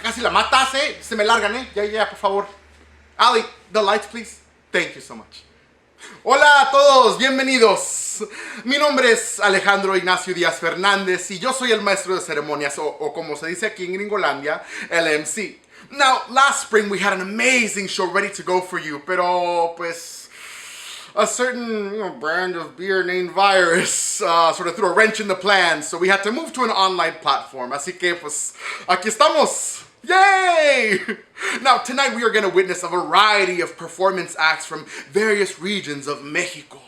casi la matas, Se me largan, Ya, por favor. Ali, the lights, please. Thank you so much. Hola a todos, bienvenidos. Mi nombre es Alejandro Ignacio Díaz Fernández y yo soy el maestro de ceremonias, o como se dice aquí en Gringolandia, el MC. Now, last spring we had an amazing show ready to go for you, pero pues a certain brand of beer named Virus sort of threw a wrench in the plans, so we had to move to an online platform. Así que pues aquí estamos. Yay! Now, tonight we are going to witness a variety of performance acts from various regions of Mexico.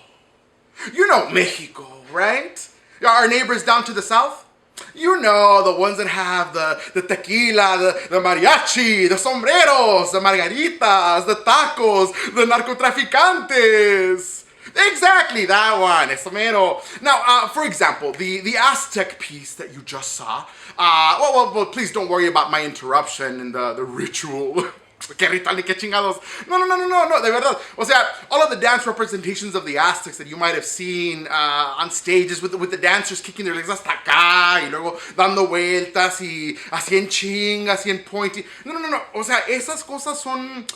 You know Mexico, right? Our neighbors down to the south? You know, the ones that have the tequila, the mariachi, the sombreros, the margaritas, the tacos, the narcotraficantes. Exactly, that one, eso mero. Now, for example, the Aztec piece that you just saw, well, please don't worry about my interruption in the ritual. Qué ritual ni qué chingados. No, de verdad. O sea, all of the dance representations of the Aztecs that you might have seen on stages with the dancers kicking their legs hasta acá y luego dando vueltas y así en ching, así en pointy. No. O sea, esas cosas son,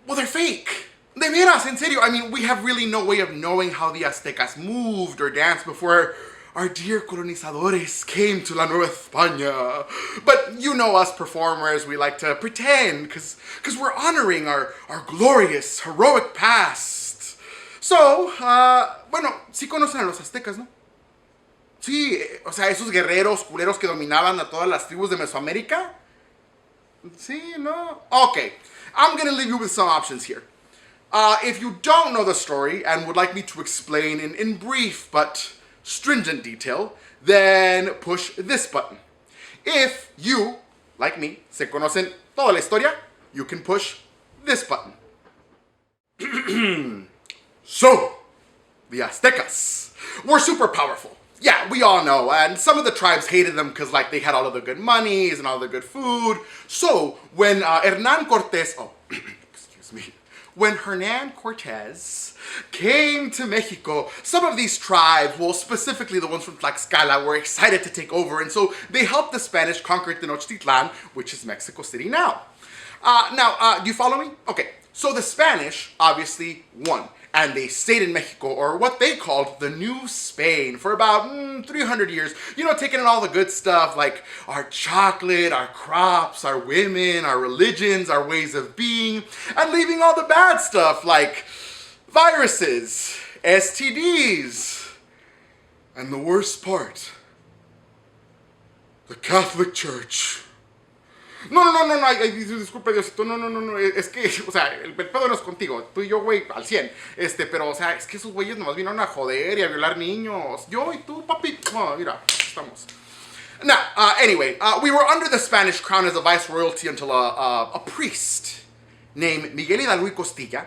well, they're fake. De veras, en serio. I mean, we have really no way of knowing how the Aztecas moved or danced before our dear colonizadores came to la Nueva España. But you know us performers, we like to pretend, because we're honoring our glorious, heroic past. So, bueno, sí conocen a los aztecas, ¿no? Sí, o sea, esos guerreros culeros que dominaban a todas las tribus de Mesoamérica. Sí, no? Okay, I'm gonna leave you with some options here. If you don't know the story and would like me to explain in brief but stringent detail, then push this button. If you, like me, se conocen toda la historia, you can push this button. So, the Aztecas were super powerful. Yeah, we all know, and some of the tribes hated them because, like, they had all of the good monies and all the good food. So, when Hernán Cortés, when Hernan Cortés came to Mexico, some of these tribes, well, specifically the ones from Tlaxcala, were excited to take over, and so they helped the Spanish conquer Tenochtitlan, which is Mexico City now. Do you follow me? Okay, so the Spanish obviously won, and they stayed in Mexico, or what they called the New Spain, for about 300 years. You know, taking in all the good stuff, like our chocolate, our crops, our women, our religions, our ways of being, and leaving all the bad stuff, like viruses, STDs, and the worst part, the Catholic Church. No, disculpe Diosito, no, es que, o sea, el pedo no es contigo, tú y yo, güey, al 100, pero, o sea, es que esos güeyes nomás vinieron a joder y a violar niños, yo y tú, papi, mira, estamos. Now, anyway, we were under the Spanish crown as a viceroyalty until a priest named Miguel Hidalgo y Costilla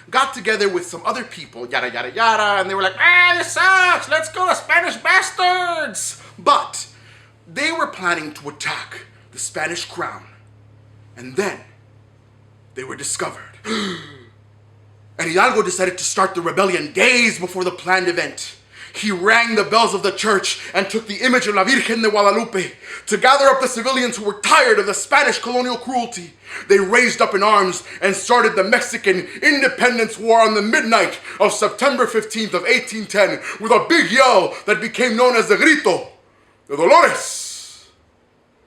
got together with some other people, yada, and they were like, this sucks, let's go, the Spanish bastards! But they were planning to attack the Spanish crown, and then they were discovered. And Hidalgo decided to start the rebellion days before the planned event. He rang the bells of the church and took the image of La Virgen de Guadalupe to gather up the civilians who were tired of the Spanish colonial cruelty. They raised up in arms and started the Mexican Independence War on the midnight of September 15th of 1810 with a big yell that became known as the Grito de Dolores.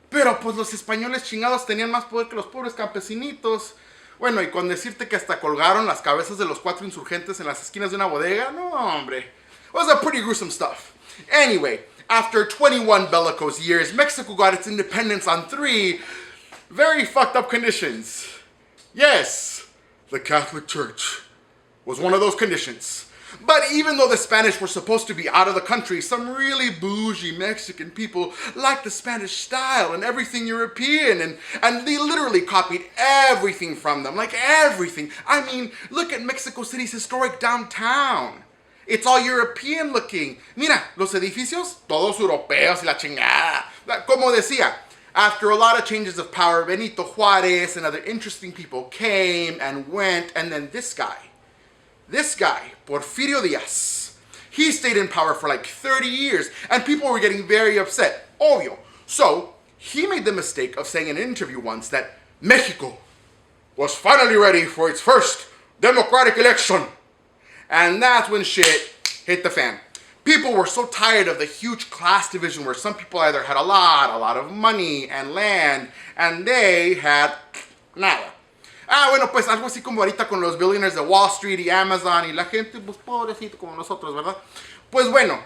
Pero pues los españoles chingados tenían más poder que los pobres campesinitos. Bueno, y con decirte que hasta colgaron las cabezas de los 4 insurgentes en las esquinas de una bodega, no hombre. It was a pretty gruesome stuff. Anyway, after 21 bellicose years, Mexico got its independence on 3 very fucked up conditions. Yes, the Catholic Church was one of those conditions. But even though the Spanish were supposed to be out of the country, some really bougie Mexican people liked the Spanish style and everything European, and they literally copied everything from them, like everything. I mean, look at Mexico City's historic downtown. It's all European looking. Mira, los edificios, todos europeos y la chingada. Como decía, after a lot of changes of power, Benito Juárez and other interesting people came and went, and then this guy, Porfirio Díaz, he stayed in power for like 30 years, and people were getting very upset. Obvio. So, he made the mistake of saying in an interview once that Mexico was finally ready for its first democratic election. And that's when shit hit the fan. People were so tired of the huge class division where some people either had a lot of money and land, and they had nada. Bueno, pues algo así como ahorita con los billionaires de Wall Street y Amazon y la gente, pues pobrecito como nosotros, ¿verdad? Pues bueno,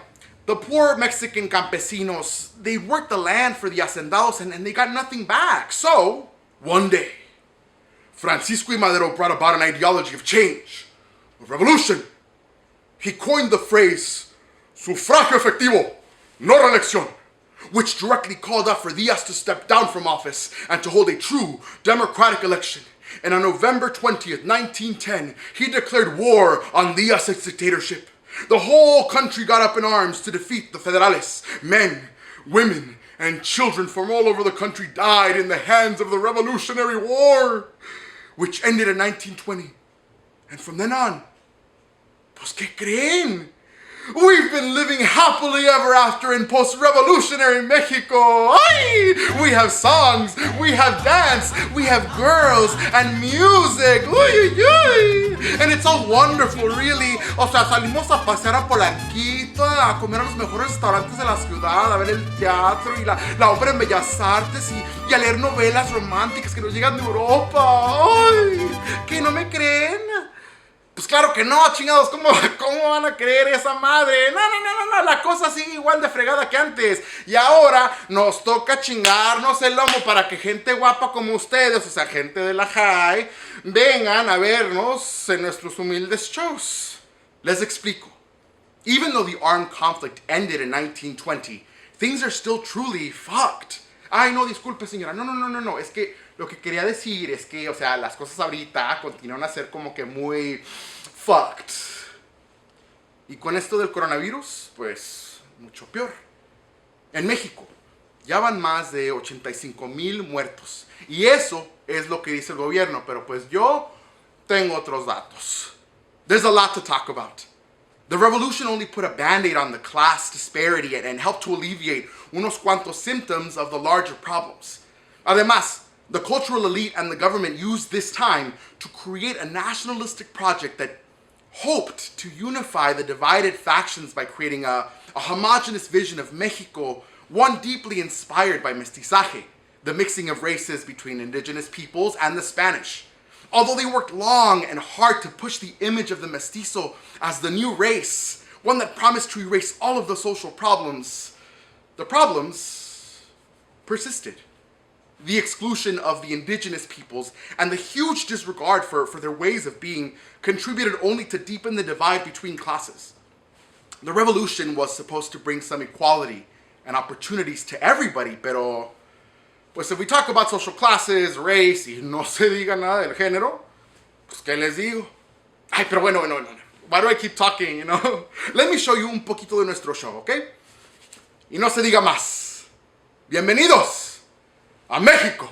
the poor Mexican campesinos, they worked the land for the hacendados and they got nothing back. So, one day, Francisco y Madero brought about an ideology of change, of revolution. He coined the phrase, sufragio efectivo, no reelección, which directly called up for Diaz to step down from office and to hold a true democratic election. And on November 20th, 1910, he declared war on Diaz's dictatorship. The whole country got up in arms to defeat the Federales. Men, women, and children from all over the country died in the hands of the Revolutionary War, which ended in 1920. And from then on, pues ¿qué creen? We've been living happily ever after in post-revolutionary Mexico. Ay! We have songs, we have dance, we have girls and music. Uy, uy, uy. And it's all wonderful, really. O sea, salimos a pasear a Polanquito, a comer a los mejores restaurantes de la ciudad, a ver el teatro y la ópera en Bellas Artes y a leer novelas románticas que nos llegan de Europa. Ay, ¿que no me creen? Pues claro que no, chingados, ¿cómo van a creer esa madre? No, la cosa sigue igual de fregada que antes. Y ahora nos toca chingarnos el lomo para que gente guapa como ustedes, o sea, gente de la high, vengan a vernos en nuestros humildes shows. Les explico. Even though the armed conflict ended in 1920, things are still truly fucked. Ay, no, disculpe, señora. No. Es que lo que quería decir es que, o sea, las cosas ahorita continúan a ser como que muy fucked. Y con esto del coronavirus, pues, mucho peor. En México, ya van más de 85,000 muertos. Y eso es lo que dice el gobierno, pero pues yo tengo otros datos. There's a lot to talk about. The revolution only put a band-aid on the class disparity and helped to alleviate unos cuantos symptoms of the larger problems. Además, the cultural elite and the government used this time to create a nationalistic project that hoped to unify the divided factions by creating a homogeneous vision of Mexico, one deeply inspired by mestizaje, the mixing of races between indigenous peoples and the Spanish. Although they worked long and hard to push the image of the mestizo as the new race, one that promised to erase all of the social problems, the problems persisted. The exclusion of the indigenous peoples and the huge disregard for their ways of being contributed only to deepen the divide between classes. The revolution was supposed to bring some equality and opportunities to everybody, pero pues if we talk about social classes, race, y no se diga nada del género, pues ¿qué les digo? Ay, pero bueno. Why do I keep talking, you know? Let me show you un poquito de nuestro show, ¿ok? Y no se diga más. Bienvenidos a México.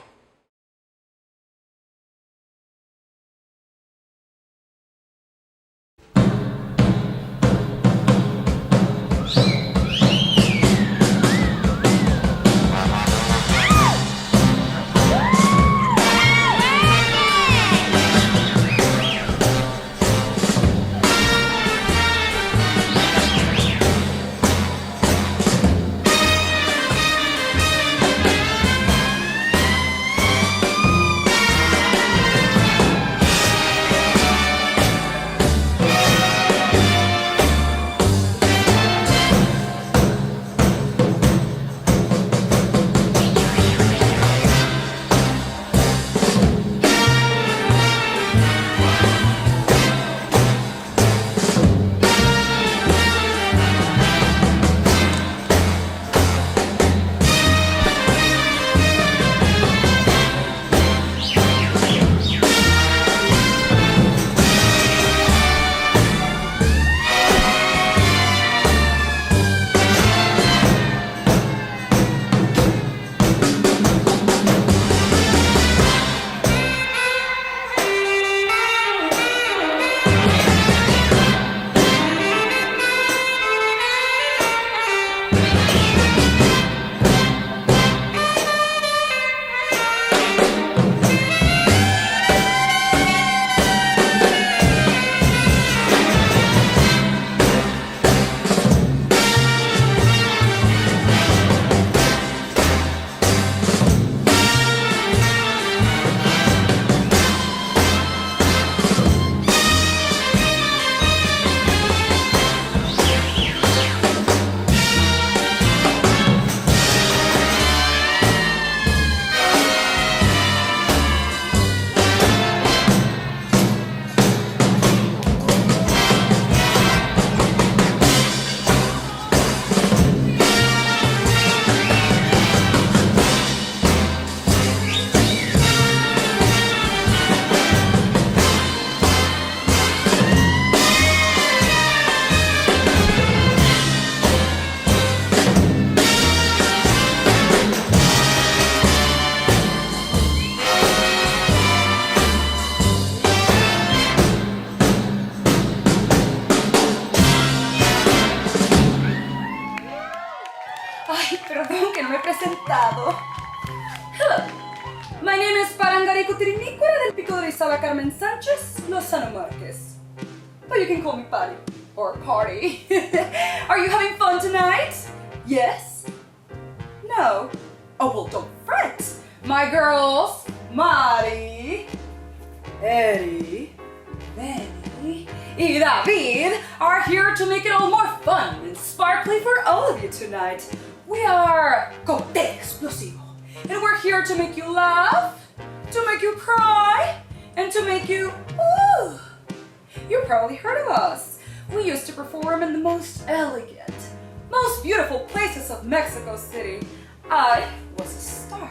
Cotirinicuara del Pico de Isabel Carmen Sánchez, Lozano Márquez. But you can call me Patty, or Party. Are you having fun tonight? Yes? No? Oh, well, don't fret. My girls, Mari, Eddie, Benny, and David are here to make it all more fun and sparkly for all of you tonight. We are Cóctel Explosivo, and we're here to make you laugh, to make you cry, and to make you ooh. You probably heard of us. We used to perform in the most elegant, most beautiful places of Mexico City. I was a star.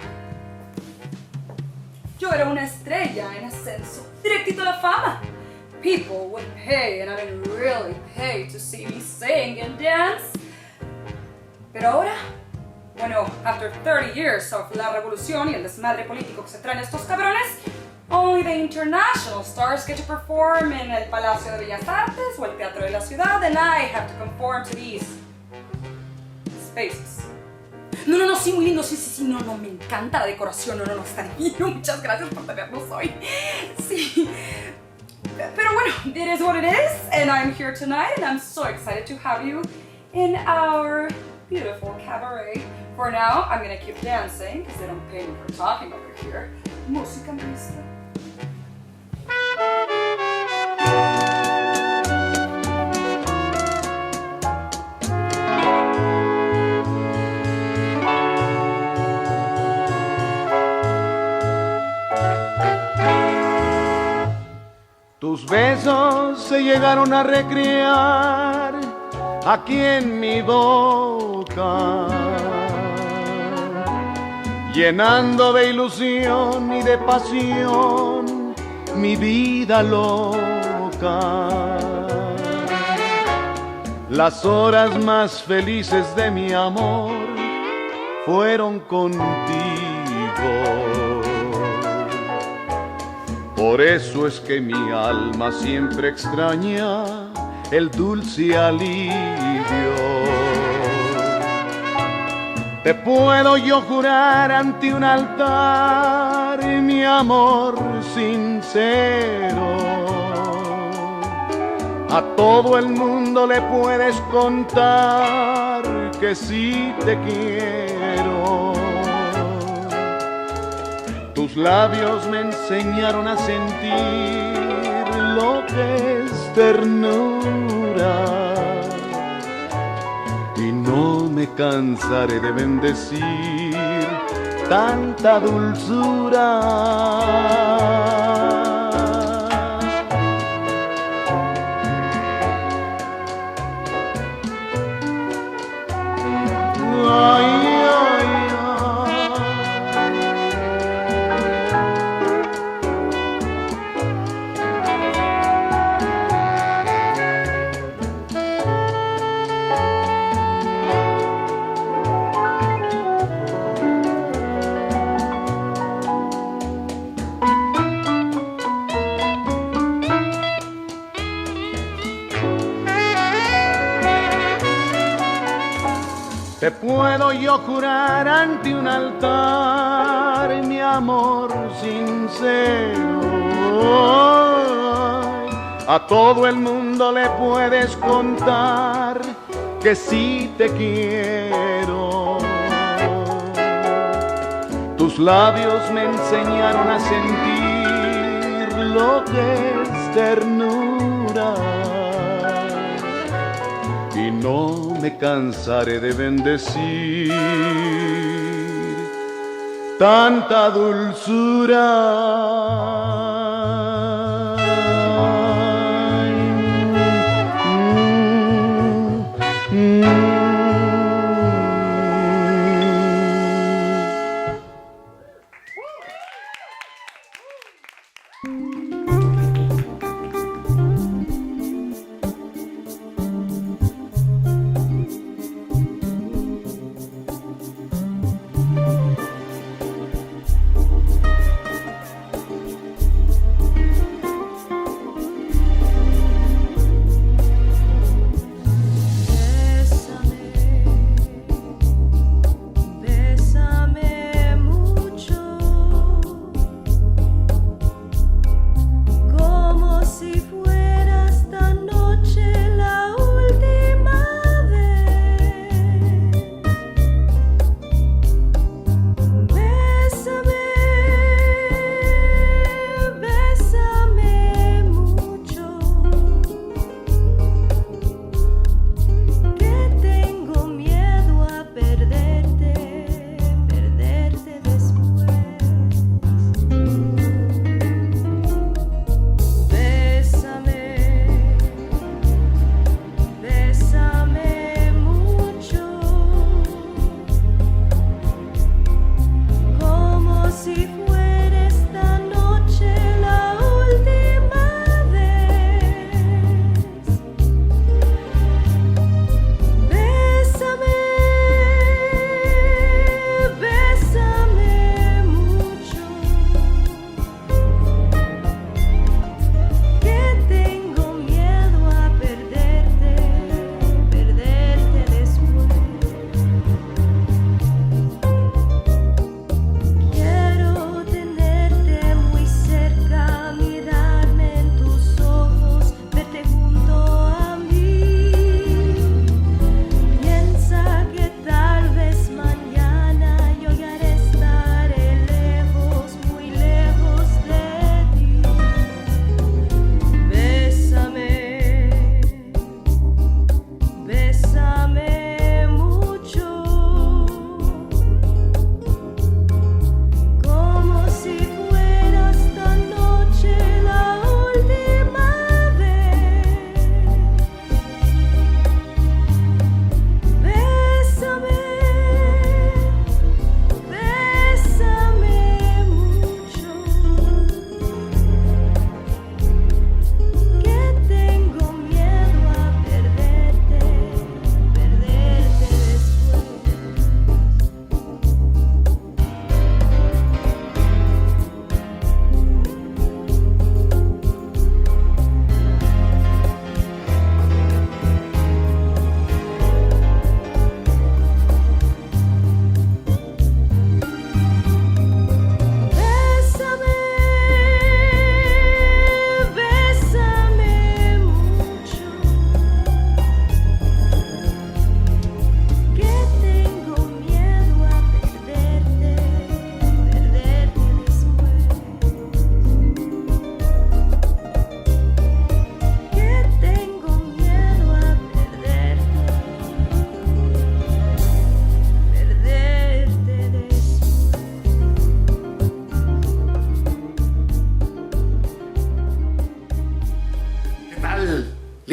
Yo era una estrella en ascenso, directito a la fama. People would pay, and I mean really pay, to see me sing and dance. Pero ahora, bueno, after 30 years of la revolución y el desmadre político que se traen estos cabrones, only the international stars get to perform in el Palacio de Bellas Artes o el Teatro de la Ciudad, and I have to conform to these spaces. No, sí, muy lindo, sí, no, me encanta la decoración, no, está divino, muchas gracias por tenernos hoy. Sí, pero bueno, it is what it is, and I'm here tonight, and I'm so excited to have you in our beautiful cabaret. For now, I'm gonna keep dancing, because they don't pay me for talking over here. Música, música. Tus besos se llegaron a recrear aquí en mi boca, llenando de ilusión y de pasión mi vida loca. Las horas más felices de mi amor fueron contigo. Por eso es que mi alma siempre extraña el dulce alivio. Te puedo yo jurar ante un altar mi amor sincero. A todo el mundo le puedes contar que sí te quiero. Tus labios me enseñaron a sentir lo que es ternura, y no me cansaré de bendecir tanta dulzura. Te puedo yo jurar ante un altar mi amor sincero. A todo el mundo le puedes contar que sí te quiero. Tus labios me enseñaron a sentir lo que es ternura, y no me cansaré de bendecir tanta dulzura.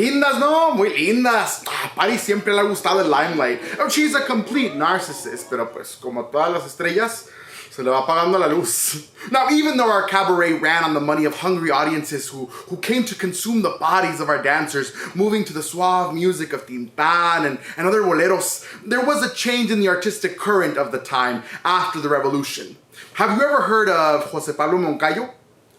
lindas, ¿no? Muy lindas. A Patty siempre le ha gustado el limelight. Oh, she's a complete narcissist, pero pues como todas las estrellas, se le va apagando la luz. Now, even though our cabaret ran on the money of hungry audiences who came to consume the bodies of our dancers, moving to the suave music of timpan and other boleros, there was a change in the artistic current of the time after the revolution. Have you ever heard of José Pablo Moncayo?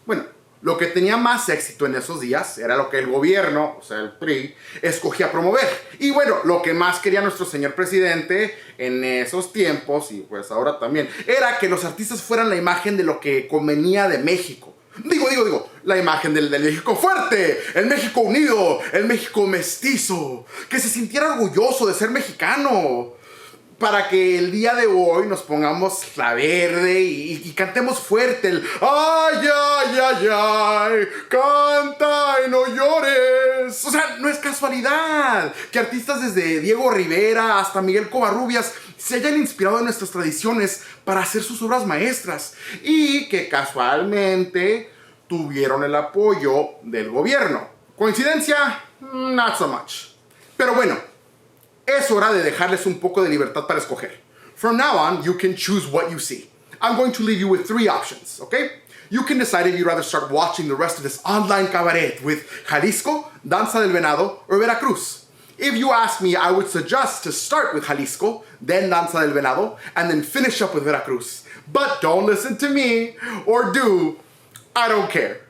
Bueno, lo que tenía más éxito en esos días era lo que el gobierno, o sea, el PRI, escogía promover. Y bueno, lo que más quería nuestro señor presidente en esos tiempos, y pues ahora también, era que los artistas fueran la imagen de lo que convenía de México. Digo, la imagen del México fuerte, el México unido, el México mestizo, que se sintiera orgulloso de ser mexicano. Para que el día de hoy nos pongamos la verde y cantemos fuerte el ay, ay, ay, ay, canta y no llores. O sea, no es casualidad que artistas desde Diego Rivera hasta Miguel Covarrubias se hayan inspirado en nuestras tradiciones para hacer sus obras maestras y que casualmente tuvieron el apoyo del gobierno. ¿Coincidencia? Not so much. Pero bueno, es hora de dejarles un poco de libertad para escoger. From now on, you can choose what you see. I'm going to leave you with 3 options, okay? You can decide if you'd rather start watching the rest of this online cabaret with Jalisco, Danza del Venado, or Veracruz. If you ask me, I would suggest to start with Jalisco, then Danza del Venado, and then finish up with Veracruz. But don't listen to me, or do, I don't care.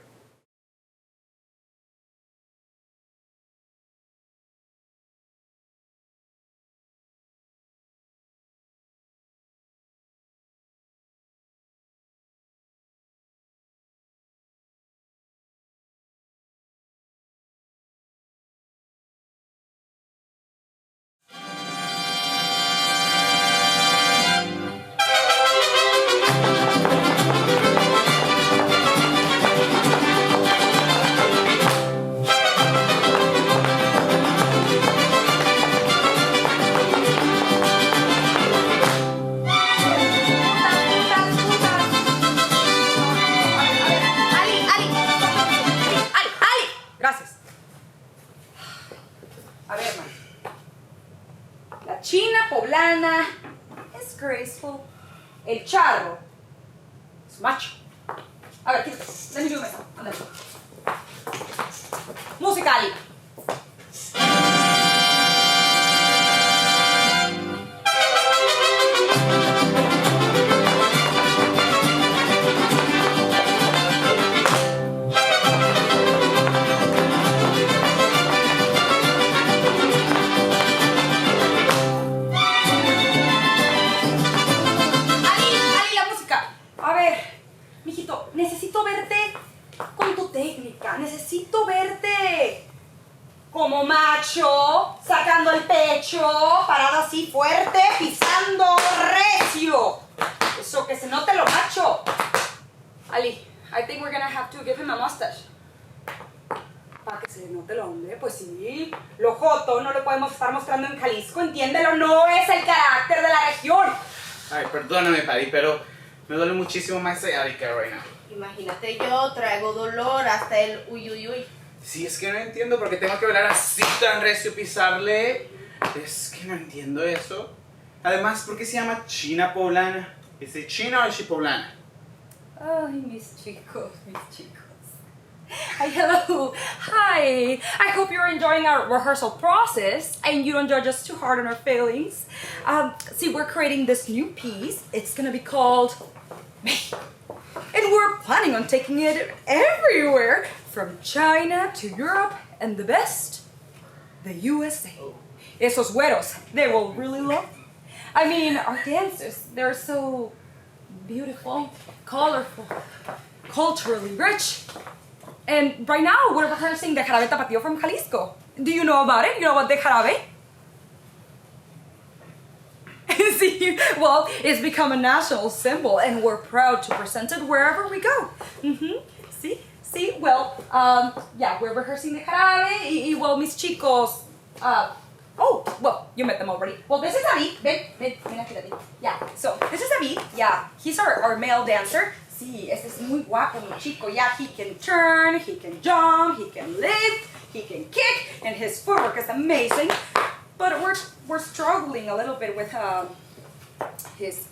poblana es graceful. El charro es macho. A ver, quítate. Let me do it. Ándale. Musical. Necesito verte con tu técnica, necesito verte como macho, sacando el pecho, parado así fuerte, pisando recio. Eso, que se note lo macho. Ali, I think we're gonna have to give him a mustache. Para que se le note el hombre, pues sí. Lo joto no lo podemos estar mostrando en Jalisco, entiéndelo, no es el carácter de la región. Ay, perdóname, Pari, pero me duele muchísimo más sciatica right now. Imagínate, yo traigo dolor hasta el uy, uy, uy. Sí, es que no entiendo por qué tengo que bailar así tan recio, pisarle. Es que no entiendo eso. Además, ¿por qué se llama China Poblana? ¿Es de China o es poblana? Ay, mis chicos, mis chicos. Hi, hello. Hi. I hope you're enjoying our rehearsal process and you don't judge us too hard on our failings. See, we're creating this new piece. It's gonna be called México. And we're planning on taking it everywhere, from China to Europe, and the best, the USA. Esos güeros, they will really love. I mean, our dancers, they're so beautiful, colorful, culturally rich. And right now, we're rehearsing the jarabe Zapateado from Jalisco. Do you know about it? You know about the jarabe? See, well, it's become a national symbol, and we're proud to present it wherever we go. See, well, yeah, we're rehearsing the jarabe, y well, mis chicos, oh, well, you met them already. Well, this is David. Ven aquí, David. Yeah, so, this is David. Yeah, he's our male dancer. Sí, este es muy guapo, mi chico. Yeah, he can turn, he can jump, he can lift, he can kick, and his footwork is amazing. But we're struggling a little bit with his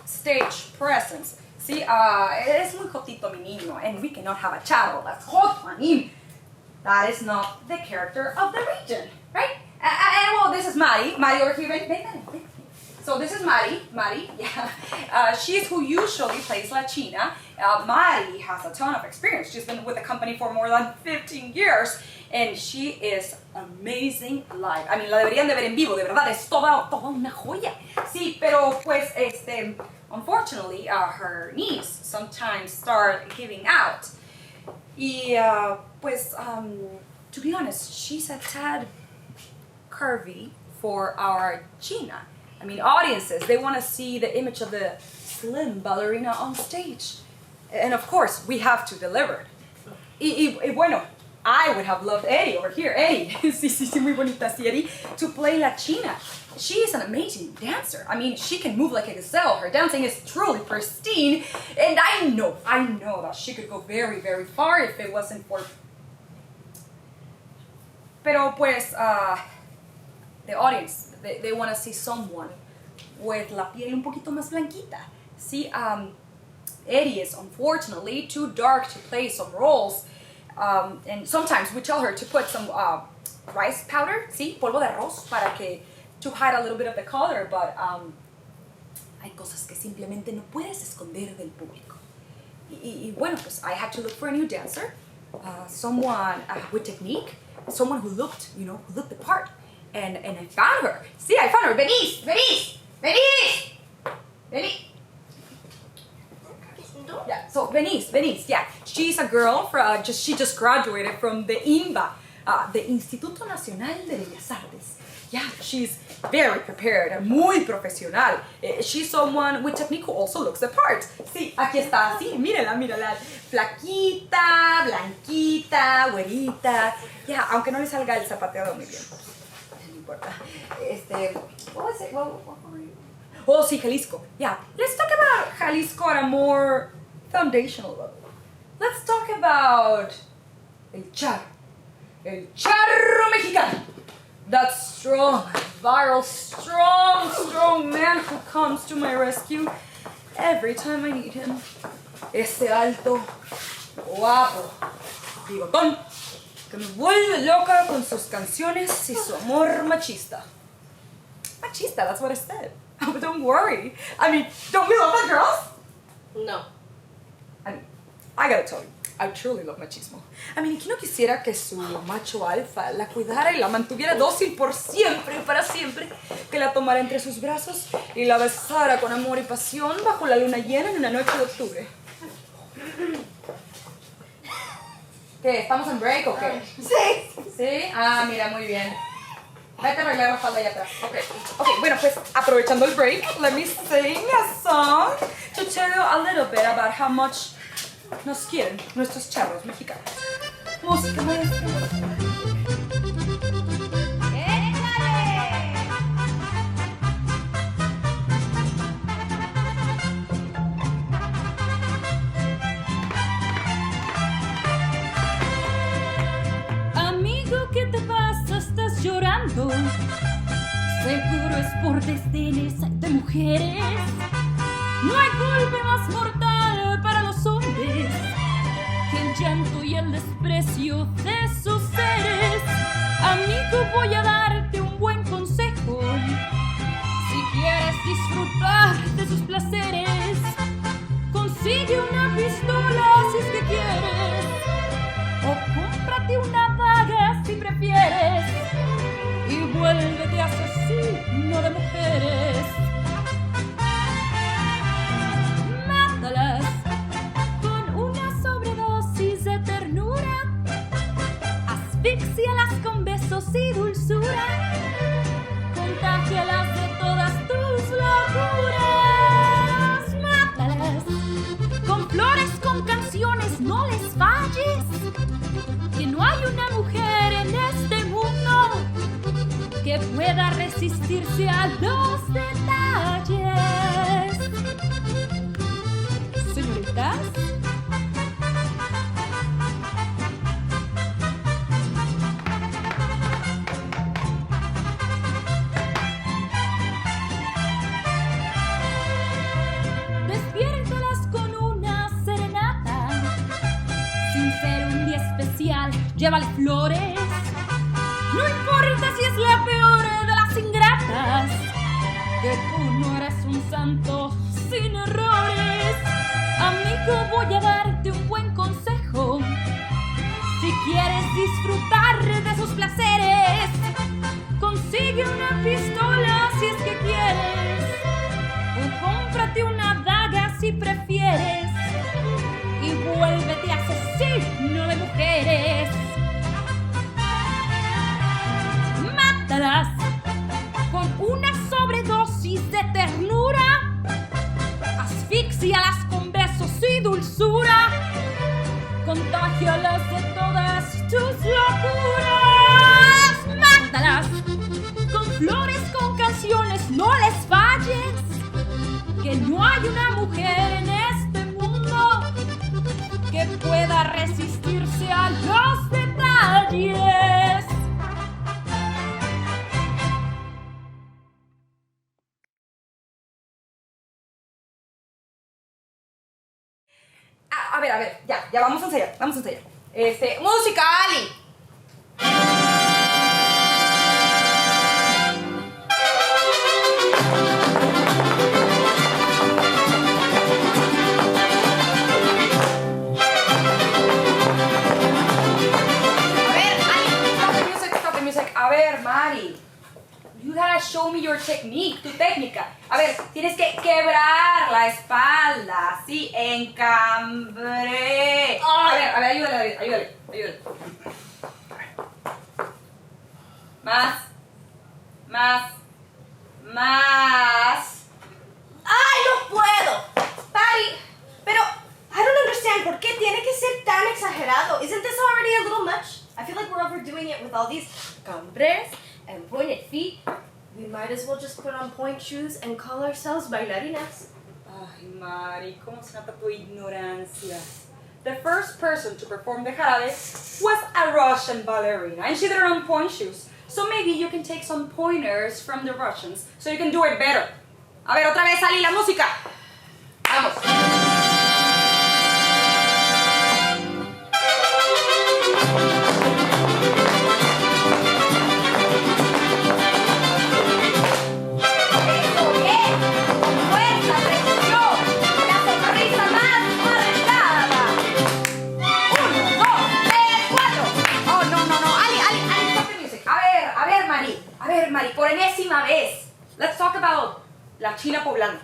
stage presence. See, es muy jotito mi niño, and we cannot have a child that's hot on him. That is not the character of the region, right? And well, this is Mari over here. Ven. So this is Mari, yeah. She's who usually plays La China. Mari has a ton of experience. She's been with the company for more than 15 years, and she is amazing live. I mean, la deberían de ver en vivo, de verdad, es toda una joya. Sí, pero pues, unfortunately, her knees sometimes start giving out. Y pues, to be honest, she's a tad curvy for our China. I mean, audiences, they want to see the image of the slim ballerina on stage. And of course, we have to deliver it. Y bueno, I would have loved Eddie over here, Eddie, sí, muy bonita, sí, Eddie, to play La China. She is an amazing dancer. I mean, she can move like a gazelle. Her dancing is truly pristine. And I know that she could go very, very far if it wasn't for... Pero pues, the audience, they want to see someone with la piel un poquito más blanquita. See, Eddie is unfortunately too dark to play some roles. And sometimes we tell her to put some rice powder, sí, polvo de arroz, to hide a little bit of the color, but hay cosas que simplemente no puedes esconder del público. Y bueno, pues I had to look for a new dancer, someone with technique, someone who looked the part. And I found her. See, I found her. Venice. Yeah, so Venice, yeah. She's a girl, she just graduated from the INBA, the Instituto Nacional de Bellas Artes. Yeah, she's very prepared, muy profesional. She's someone with technique who also looks the part. Sí, aquí está, sí, mírala. Flaquita, blanquita, güerita. Yeah, aunque no le salga el zapateado muy bien. No importa. What was it? What were you? Oh, sí, Jalisco. Yeah, let's talk about Jalisco at a more foundational level. Let's talk about el charro mexicano. That strong, viral, strong man who comes to my rescue every time I need him. Ese alto, guapo, bigotón, que me vuelve loca con sus canciones y su amor machista. Machista, that's what I said. Oh, but don't worry. I mean, don't we love that, girls? No. I mean, I gotta tell you, I truly love machismo. I mean, ¿quién no quisiera que su macho alfa la cuidara y la mantuviera dócil por siempre y para siempre? Que la tomara entre sus brazos y la besara con amor y pasión bajo la luna llena en una noche de octubre. ¿Qué? ¿Estamos en break o qué? Sí. ¿Sí? Ah, mira, muy bien. Vete a arreglar la falda allá atrás. Ok, bueno, pues aprovechando el break, let me sing a song to tell you a little bit about how much nos quieren nuestros charros mexicanos. Música, maestro. Amigo, ¿qué te pasa? ¿Estás llorando? Seguro es por desdenes de mujeres. No hay golpe más mortal para los hombres que el llanto y el desprecio de sus seres. Amigo, voy a darte un buen consejo. Si quieres disfrutar de sus placeres, consigue una pistola si es que quieres, o cómprate una daga si prefieres, y vuélvete asesino de mujeres. Mátalas con una sobredosis de ternura, asfíxialas con besos y dulzura, contágialas de todas tus locuras. Mátalas con flores, con canciones, no les falles, que no hay una mujer en este mundo que pueda resistirse a los detalles. Señoritas, especial, llévale flores. No importa si es la peor de las ingratas, que tú no eres un santo sin errores. Amigo, voy a darte un buen consejo. Si quieres disfrutar de sus placeres, consigue una pistola si es que quieres, o cómprate una daga si prefieres, y vuélvete asesino de mujeres. Mátalas con una sobredosis de ternura, asfíxialas con besos y dulzura, contágialas de todas tus locuras. Mátalas con flores, con canciones, no les falles, que no hay una mujer en este mundo que pueda resistirse a los detalles. A ver, ya, vamos a ensayar. Música, Ali. Stop the music. A ver, Mari. You gotta show me your technique, tu técnica. A ver, tienes que quebrar la espalda, ¿sí? Encambré. A ver, ayúdale. Más. ¡Ay, no puedo! Patty, pero I don't understand. ¿Por qué tiene que ser tan exagerado? Isn't this already a little much? I feel like we're overdoing it with all these cambres and pointed feet. We might as well just put on point shoes and call ourselves bailarinas. Ay, Mari, ¿cómo se nota tu ignorancia? The first person to perform the jarabe was a Russian ballerina, and she did it on point shoes. So maybe you can take some pointers from the Russians, so you can do it better. A ver, otra vez, Ali, la música. Vamos. Mari, por enésima vez. Let's talk about la China poblana.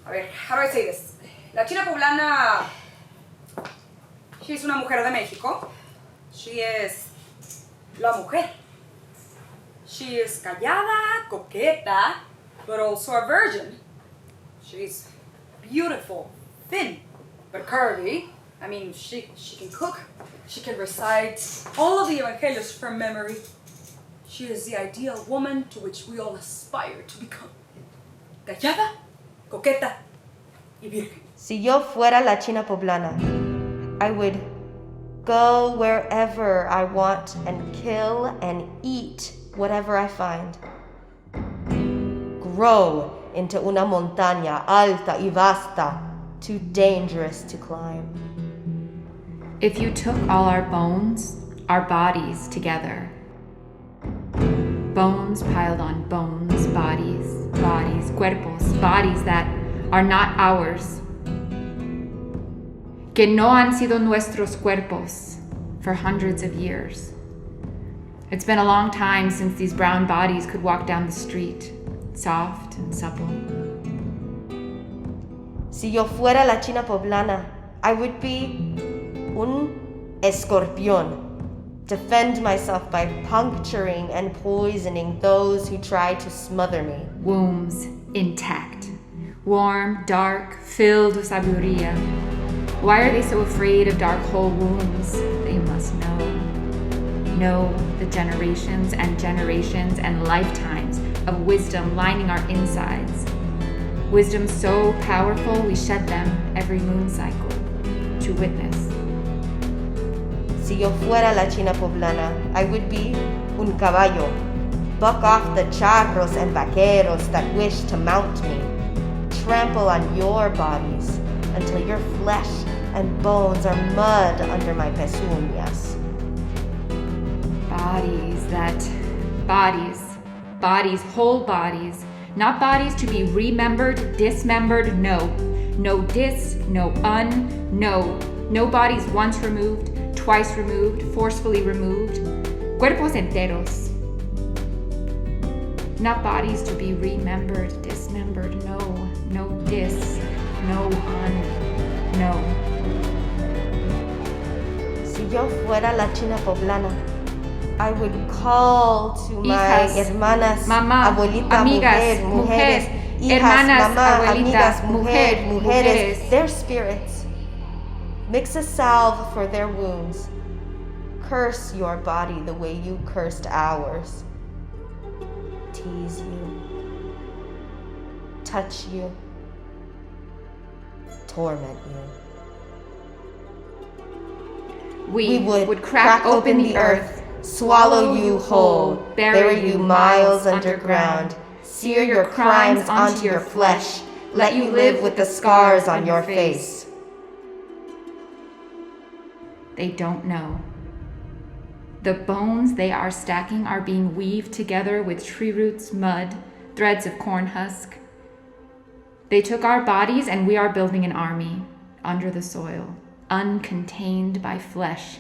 A ver, how do I say this? La China poblana, she's una mujer de México. She is la mujer. She is callada, coqueta, but also a virgin. She's beautiful, thin, but curvy. I mean, she can cook. She can recite all of the evangelios from memory. She is the ideal woman to which we all aspire to become. Callada, coqueta y virgen. Si yo fuera la China poblana, I would go wherever I want and kill and eat whatever I find. Grow into una montaña alta y vasta, too dangerous to climb. If you took all our bones, our bodies together, bones piled on bones, bodies, cuerpos, bodies that are not ours, que no han sido nuestros cuerpos for hundreds of years. It's been a long time since these brown bodies could walk down the street, soft and supple. Si yo fuera la China poblana, I would be un escorpión. Defend myself by puncturing and poisoning those who try to smother me. Wombs intact, warm, dark, filled with sabiduría. Why are they so afraid of dark hole wombs? They must know the generations and lifetimes of wisdom lining our insides. Wisdom so powerful we shed them every moon cycle to witness. Si yo fuera la China poblana, I would be un caballo. Buck off the charros and vaqueros that wish to mount me. Trample on your bodies until your flesh and bones are mud under my pezuñas. Bodies, whole bodies, not bodies to be remembered, dismembered, no. No dis, no no. No bodies once removed, twice removed, forcefully removed. Cuerpos enteros. Not bodies to be remembered, dismembered, no. No dis, no no. Si yo fuera la China poblana, I would call to my hermanas, mamá, abuelita, amigas, mujeres, hijas, hermanas, mamá, abuelitas, amigas, mujeres, mujeres, their spirits. Mix a salve for their wounds. Curse your body the way you cursed ours. Tease you. Touch you. Torment you. We would crack open the earth, swallow you whole, bury you miles underground, sear your crimes onto your flesh, let you live with the scars on your face. They don't know. The bones they are stacking are being weaved together with tree roots, mud, threads of corn husk. They took our bodies and we are building an army under the soil, uncontained by flesh.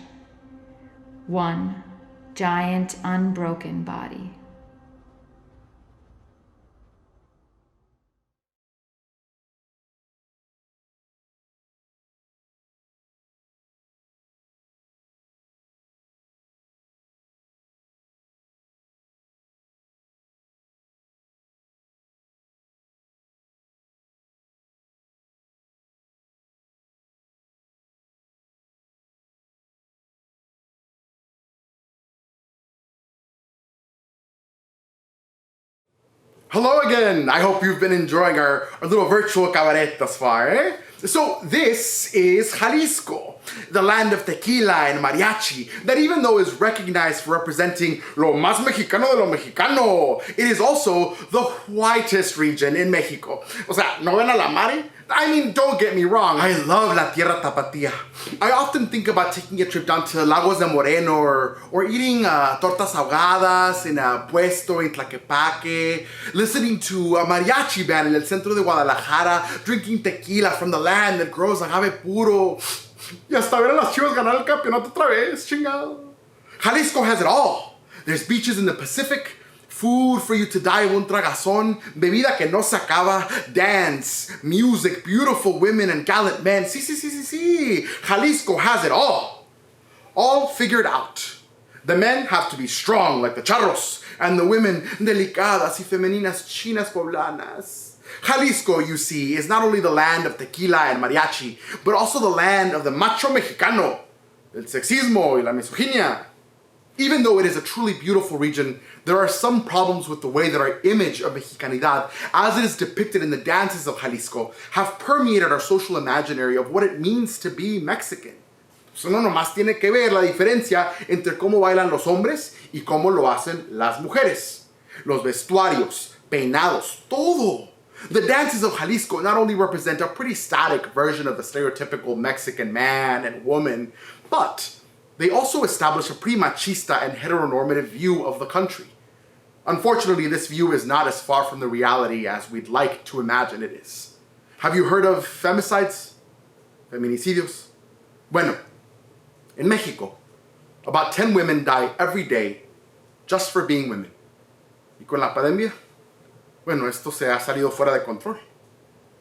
One giant, unbroken body. Hello again! I hope you've been enjoying our little virtual cabaret thus far, eh? So this is Jalisco, the land of tequila and mariachi, that even though is recognized for representing lo más mexicano de lo mexicano, it is also the whitest region in Mexico. O sea, ¿no ven a la mare? I mean, don't get me wrong, I love la tierra tapatía. I often think about taking a trip down to Lagos de Moreno or eating tortas ahogadas in a puesto in Tlaquepaque, listening to a mariachi band in el centro de Guadalajara, drinking tequila from the land that grows agave puro. Y hasta ver a las Chivas ganar el campeonato otra vez, chingado. Jalisco has it all. There's beaches in the Pacific, food for you to die of un tragazón, bebida que no se acaba, dance, music, beautiful women and gallant men. Sí. Jalisco has it all. All figured out. The men have to be strong like the charros, and the women delicadas y femeninas chinas poblanas. Jalisco, you see, is not only the land of tequila and mariachi, but also the land of the macho mexicano, el sexismo y la misoginia. Even though it is a truly beautiful region, there are some problems with the way that our image of Mexicanidad, as it is depicted in the dances of Jalisco, have permeated our social imaginary of what it means to be Mexican. So no nomás tiene que ver la diferencia entre cómo bailan los hombres y cómo lo hacen las mujeres. Los vestuarios, peinados, todo. The dances of Jalisco not only represent a pretty static version of the stereotypical Mexican man and woman, but they also establish a pretty machista and heteronormative view of the country. Unfortunately, this view is not as far from the reality as we'd like to imagine it is. Have you heard of femicides? Feminicidios? Bueno, in Mexico, about 10 women die every day just for being women. Y con la pandemia, bueno, esto se ha salido fuera de control.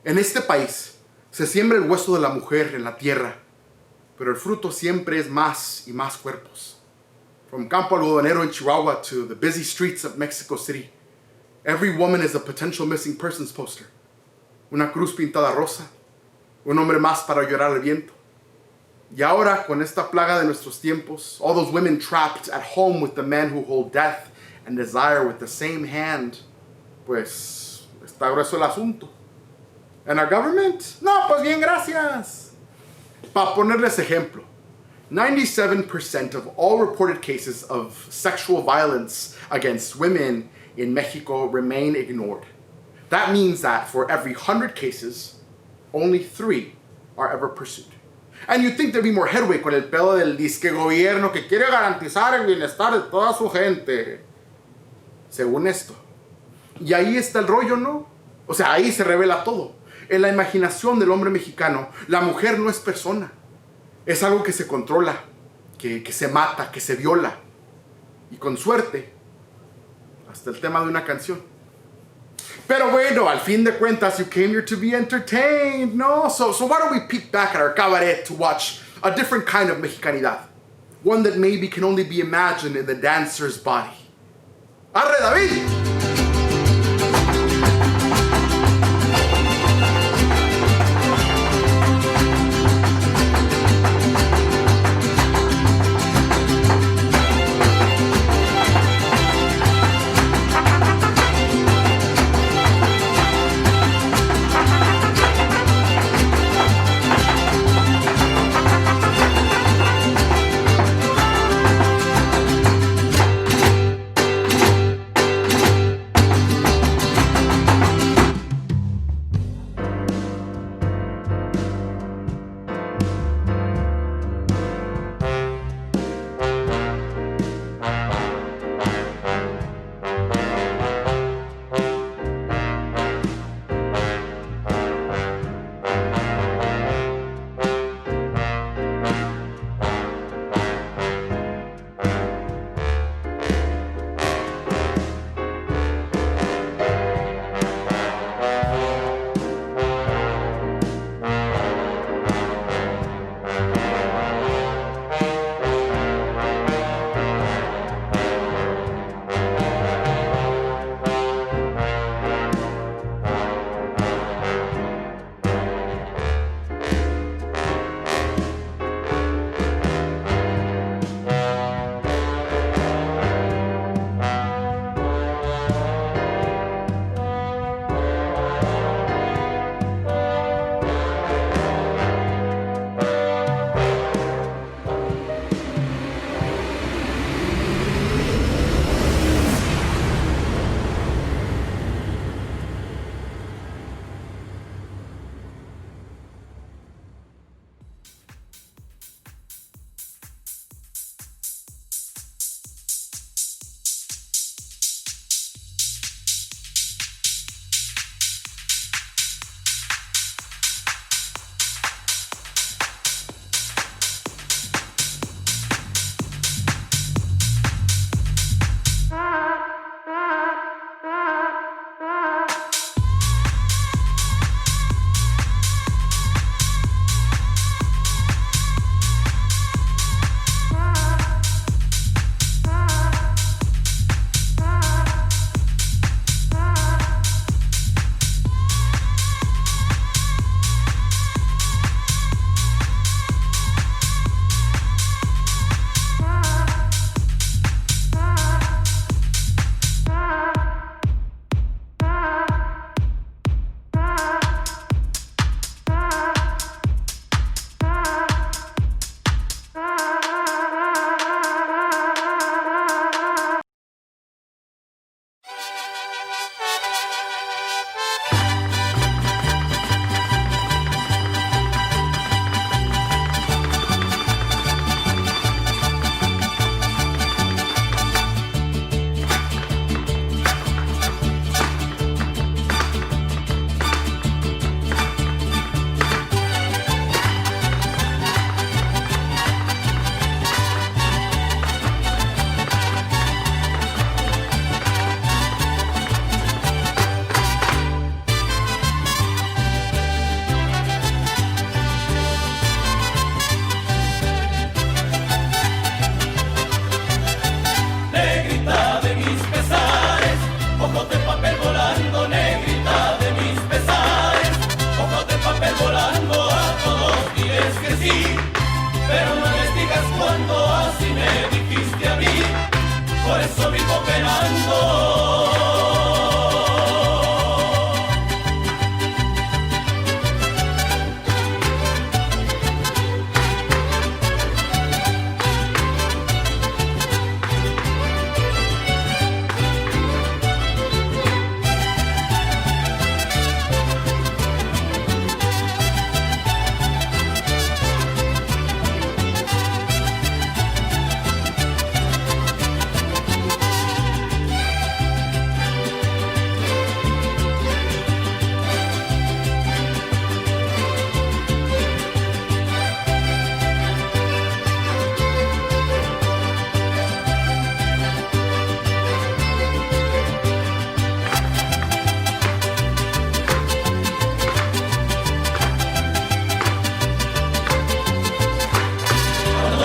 En este país, se siembra el hueso de la mujer en la tierra, pero el fruto siempre es más y más cuerpos. From Campo Algodonero in Chihuahua to the busy streets of Mexico City, every woman is a potential missing persons poster. Una cruz pintada rosa, un hombre más para llorar al viento. Y ahora, con esta plaga de nuestros tiempos, all those women trapped at home with the men who hold death and desire with the same hand, pues está grueso el asunto. And our government? No, pues bien, gracias. Para ponerles ejemplo, 97% of all reported cases of sexual violence against women in Mexico remain ignored. That means that for every 100 cases, only 3 are ever pursued. And you'd think there'd be more headway con el pedo del disque gobierno que quiere garantizar el bienestar de toda su gente. Según esto. Y ahí está el rollo, ¿no? O sea, ahí se revela todo. En la imaginación del hombre mexicano, la mujer no es persona. Es algo que se controla, que se mata, que se viola. Y con suerte, hasta el tema de una canción. Pero bueno, al fin de cuentas, you came here to be entertained, no? So why don't we peek back at our cabaret to watch a different kind of mexicanidad? One that maybe can only be imagined in the dancer's body. ¡Arre, David!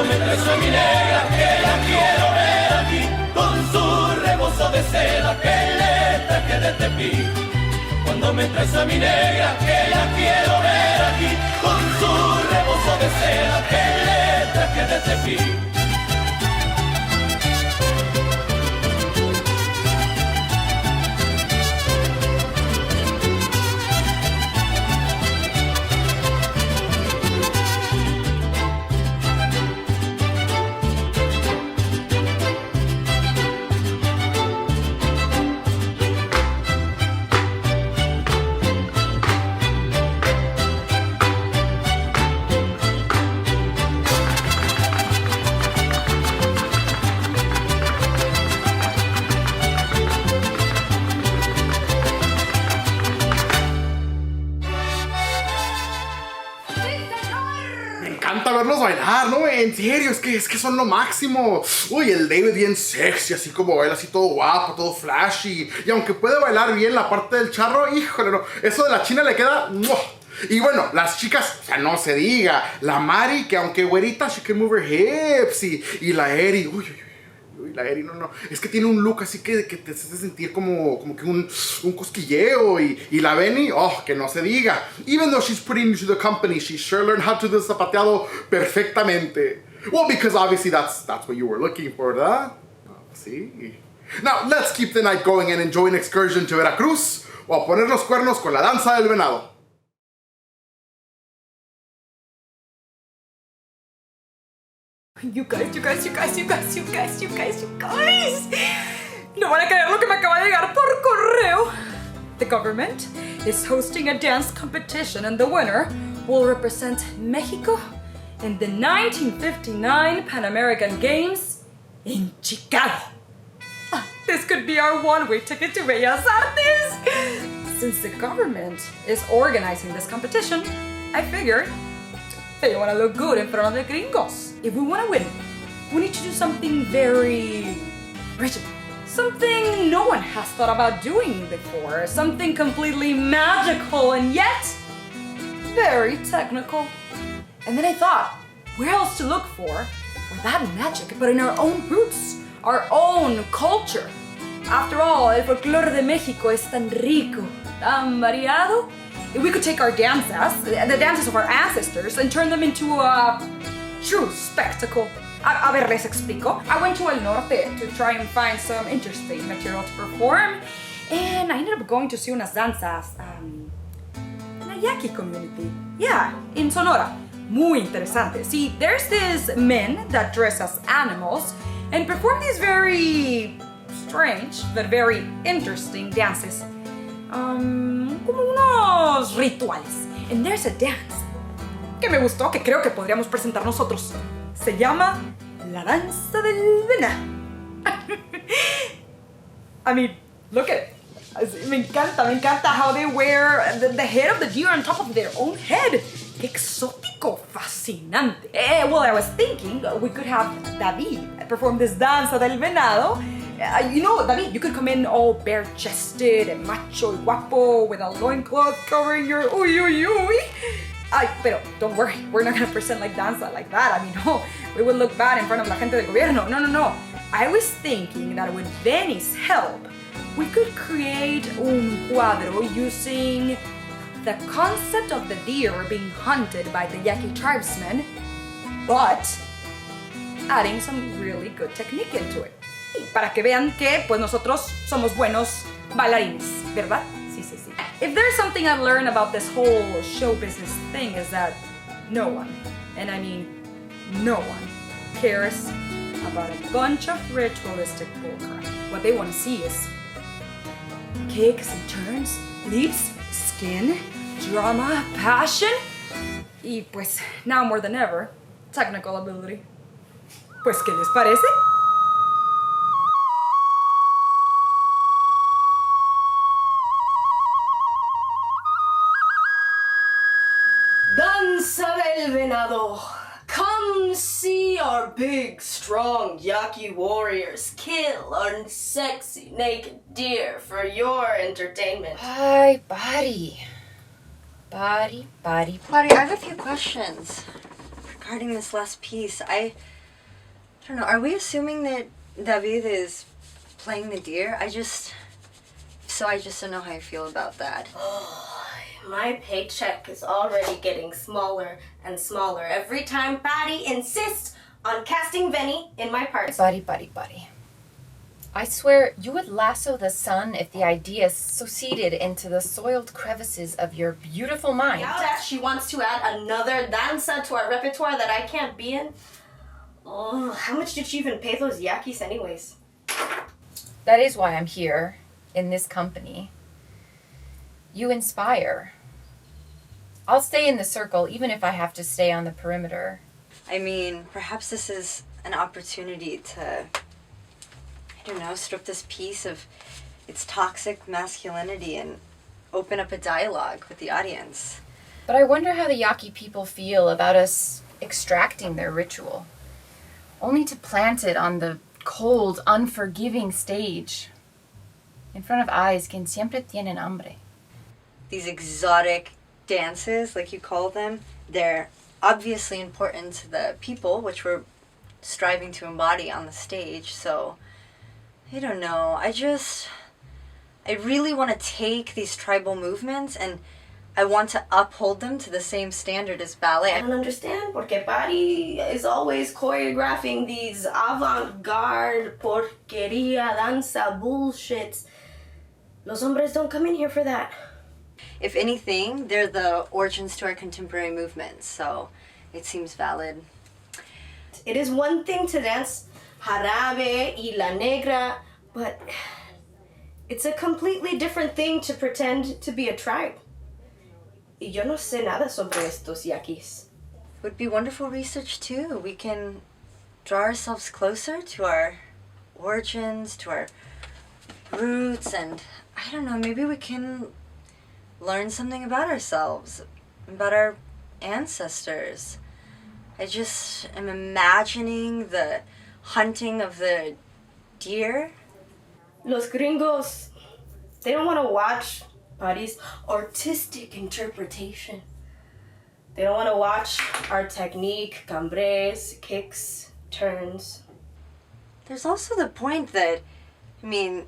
me traes a mi negra, que la quiero ver aquí, con su rebozo de seda que le traje de Tepic. Cuando me traes a mi negra, que la quiero ver aquí, con su rebozo de seda que le traje de Tepic. Verlos bailar, ¿no? En serio, es que son lo máximo. Uy, el David bien sexy, así como baila, así todo guapo, todo flashy. Y aunque puede bailar bien la parte del charro, híjole, no, eso de la china le queda... ¡muah! Y bueno, las chicas, o sea, no se diga. La Mari, que aunque güerita, she can move her hips. Y la Eri, uy, la Eri, no. Es que tiene un look así que te hace sentir como que un cosquilleo. Y la Benny, oh, que no se diga. Even though she's pretty new to the company, she sure learned how to do zapateado perfectamente. Well, because obviously that's what you were looking for, ¿verdad? Sí. Now, let's keep the night going and enjoy an excursion to Veracruz. O a poner los cuernos con la danza del venado. You guys. No van a creer lo que me acaba de llegar por correo. The government is hosting a dance competition and the winner will represent México in the 1959 Pan American Games in Chicago. This could be our one-way ticket to Bellas Artes. Since the government is organizing this competition, I figured they want to look good in front of the gringos. If we want to win, we need to do something very original. Something no one has thought about doing before. Something completely magical and yet very technical. And then I thought, where else to look for that magic but in our own roots, our own culture? After all, el folklore de México es tan rico, tan variado. We could take our dances, the dances of our ancestors, and turn them into a true spectacle. A ver, les explico. I went to El Norte to try and find some interesting material to perform, and I ended up going to see unas danzas in a Yaqui community. Yeah, in Sonora. Muy interesante. See, there's these men that dress as animals and perform these very strange but very interesting dances. Como unos rituales. And there's a dance que me gustó, que creo que podríamos presentar nosotros. Se llama la danza del venado. I mean, look at it. Me encanta how they wear the head of the deer on top of their own head. Qué exótico, fascinante. Well, I was thinking we could have David perform this danza del venado. You know, David, you could come in all bare-chested and macho y guapo with a loincloth covering your uy. Pero don't worry, we're not gonna present like danza like that. I mean, no, we would look bad in front of la gente del gobierno. No. I was thinking that with Benny's help, we could create un cuadro using the concept of the deer being hunted by the Yaqui tribesmen, but adding some really good technique into it. Para que vean que pues nosotros somos buenos bailarines, ¿verdad? Sí. If there's something I've learned about this whole show business thing is that no one, and I mean no one, cares about a bunch of ritualistic bullcrap. What they want to see is kicks and turns, leaps, skin, drama, passion, y pues now more than ever, technical ability. Pues, ¿qué les parece? Danza del venado. Come see our big, strong Yaqui warriors kill our sexy, naked deer for your entertainment. Ay, Buddy, I have a few questions regarding this last piece. I I don't know, are we assuming that David is playing the deer? I just don't know how I feel about that. My paycheck is already getting smaller and smaller every time Patty insists on casting Benny in my parts. Buddy. I swear you would lasso the sun if the idea succeeded into the soiled crevices of your beautiful mind. Now that she wants to add another danza to our repertoire that I can't be in. Oh, how much did she even pay those yakis anyways? That is why I'm here, in this company. You inspire. I'll stay in the circle, even if I have to stay on the perimeter. I mean, perhaps this is an opportunity to, I don't know, strip this piece of its toxic masculinity and open up a dialogue with the audience. But I wonder how the Yaqui people feel about us extracting their ritual, only to plant it on the cold, unforgiving stage, in front of eyes que siempre tienen hambre. These exotic dances, like you call them, they're obviously important to the people, which we're striving to embody on the stage. So, I don't know. I really want to take these tribal movements and I want to uphold them to the same standard as ballet. I don't understand, porque Patty is always choreographing these avant-garde porquería danza bullshits. Los hombres don't come in here for that. If anything, they're the origins to our contemporary movement, so it seems valid. It is one thing to dance jarabe y la negra, but it's a completely different thing to pretend to be a tribe. Y yo no sé nada sobre estos yaquis. Would be wonderful research too. We can draw ourselves closer to our origins, to our roots, and I don't know, maybe we can learn something about ourselves, about our ancestors. I just am imagining the hunting of the deer. Los gringos, they don't want to watch Patty's artistic interpretation. They don't want to watch our technique, cambres, kicks, turns. There's also the point that, I mean,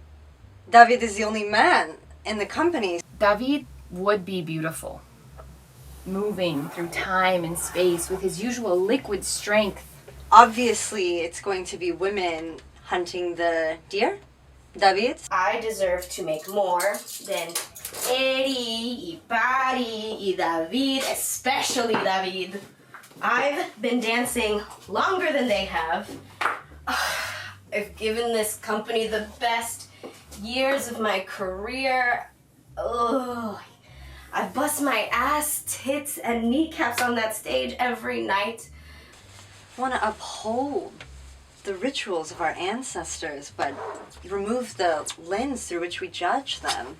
David is the only man in the company. David would be beautiful, moving through time and space with his usual liquid strength. Obviously, it's going to be women hunting the deer. David? I deserve to make more than Eddie, y Patty, y David, especially David. I've been dancing longer than they have. I've given this company the best years of my career. Ugh. I bust my ass, tits, and kneecaps on that stage every night. I want to uphold the rituals of our ancestors, but remove the lens through which we judge them.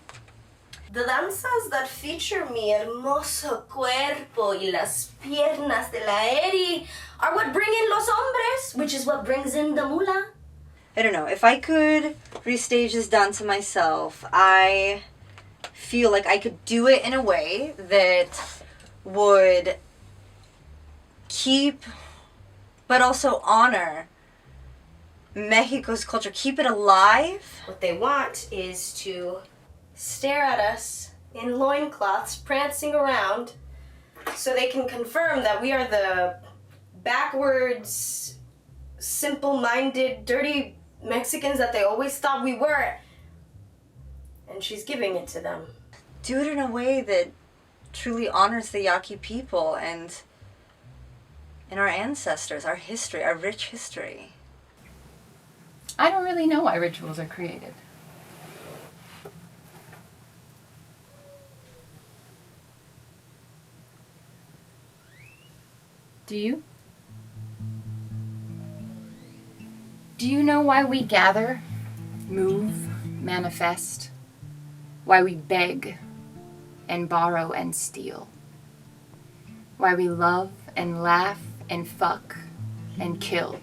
The danzas that feature mi hermoso cuerpo y las piernas de la Eri are what bring in los hombres, which is what brings in the mula. I don't know, if I could restage this danza myself, I feel like I could do it in a way that would keep, but also honor Mexico's culture, keep it alive. What they want is to stare at us in loincloths prancing around so they can confirm that we are the backwards, simple-minded, dirty Mexicans that they always thought we were. And she's giving it to them. Do it in a way that truly honors the Yaqui people and our ancestors, our history, our rich history. I don't really know why rituals are created. Do you? Do you know why we gather, move, manifest? Why we beg and borrow and steal? Why we love and laugh and fuck and kill?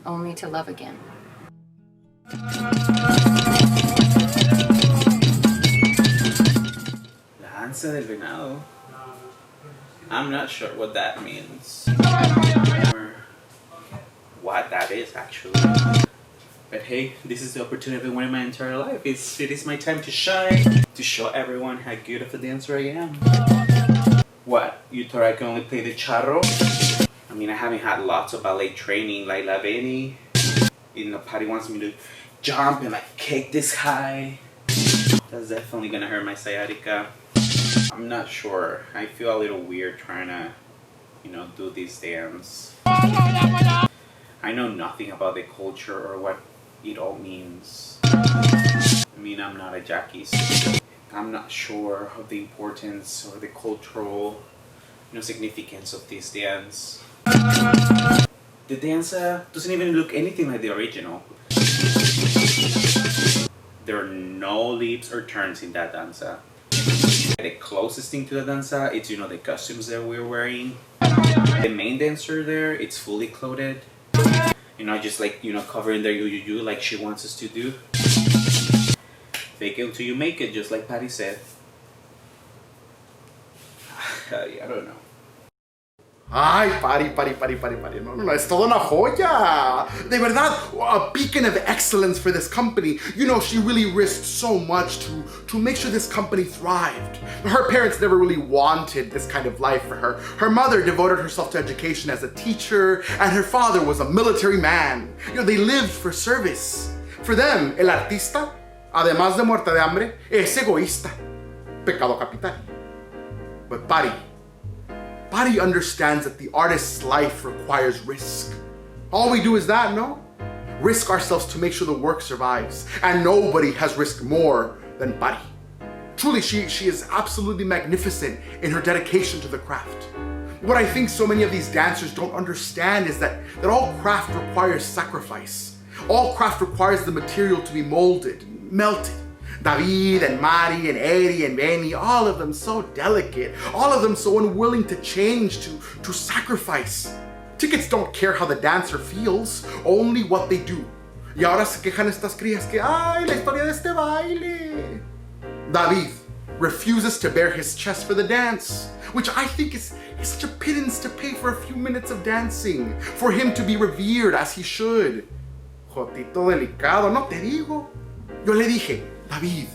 Only to love again. La danza del venado. I'm not sure what that means. Or what that is, actually. But hey, this is the opportunity I've been wanting my entire life. It is my time to shine, to show everyone how good of a dancer I am. What? You thought I could only play the charro? I mean, I haven't had lots of ballet training like La Beni. You know, Patty wants me to jump and like kick this high. That's definitely gonna hurt my sciatica. I'm not sure. I feel a little weird trying to, you know, do this dance. I know nothing about the culture or what it all means. I mean, I'm not a jackie. I'm not sure of the importance or the cultural, you know, significance of this dance. The danza doesn't even look anything like the original. There are no leaps or turns in that danza. The closest thing to the danza, it's, you know, the costumes that we're wearing. The main dancer there, it's fully clothed. You know, just like, you know, covering their you like she wants us to do. Fake it until you make it, just like Patty said. I don't know. Ay, Pari. No, es toda una joya. De verdad, a beacon of excellence for this company. You know, she really risked so much to make sure this company thrived. Her parents never really wanted this kind of life for her. Her mother devoted herself to education as a teacher, and her father was a military man. You know, they lived for service. For them, el artista, además de muerte de hambre, es egoísta. Pecado capital. But Pari understands that the artist's life requires risk. All we do is that, no? Risk ourselves to make sure the work survives. And nobody has risked more than Pari. Truly, she is absolutely magnificent in her dedication to the craft. What I think so many of these dancers don't understand is that all craft requires sacrifice. All craft requires the material to be molded, melted. David and Mari and Eddie and Benny, all of them so delicate, all of them so unwilling to change, to sacrifice. Tickets don't care how the dancer feels, only what they do. Y ahora se quejan estas crías que, ay, la historia de este baile. David refuses to bare his chest for the dance, which I think is such a pittance to pay for a few minutes of dancing, for him to be revered as he should. Jotito delicado, no te digo. Yo le dije, David,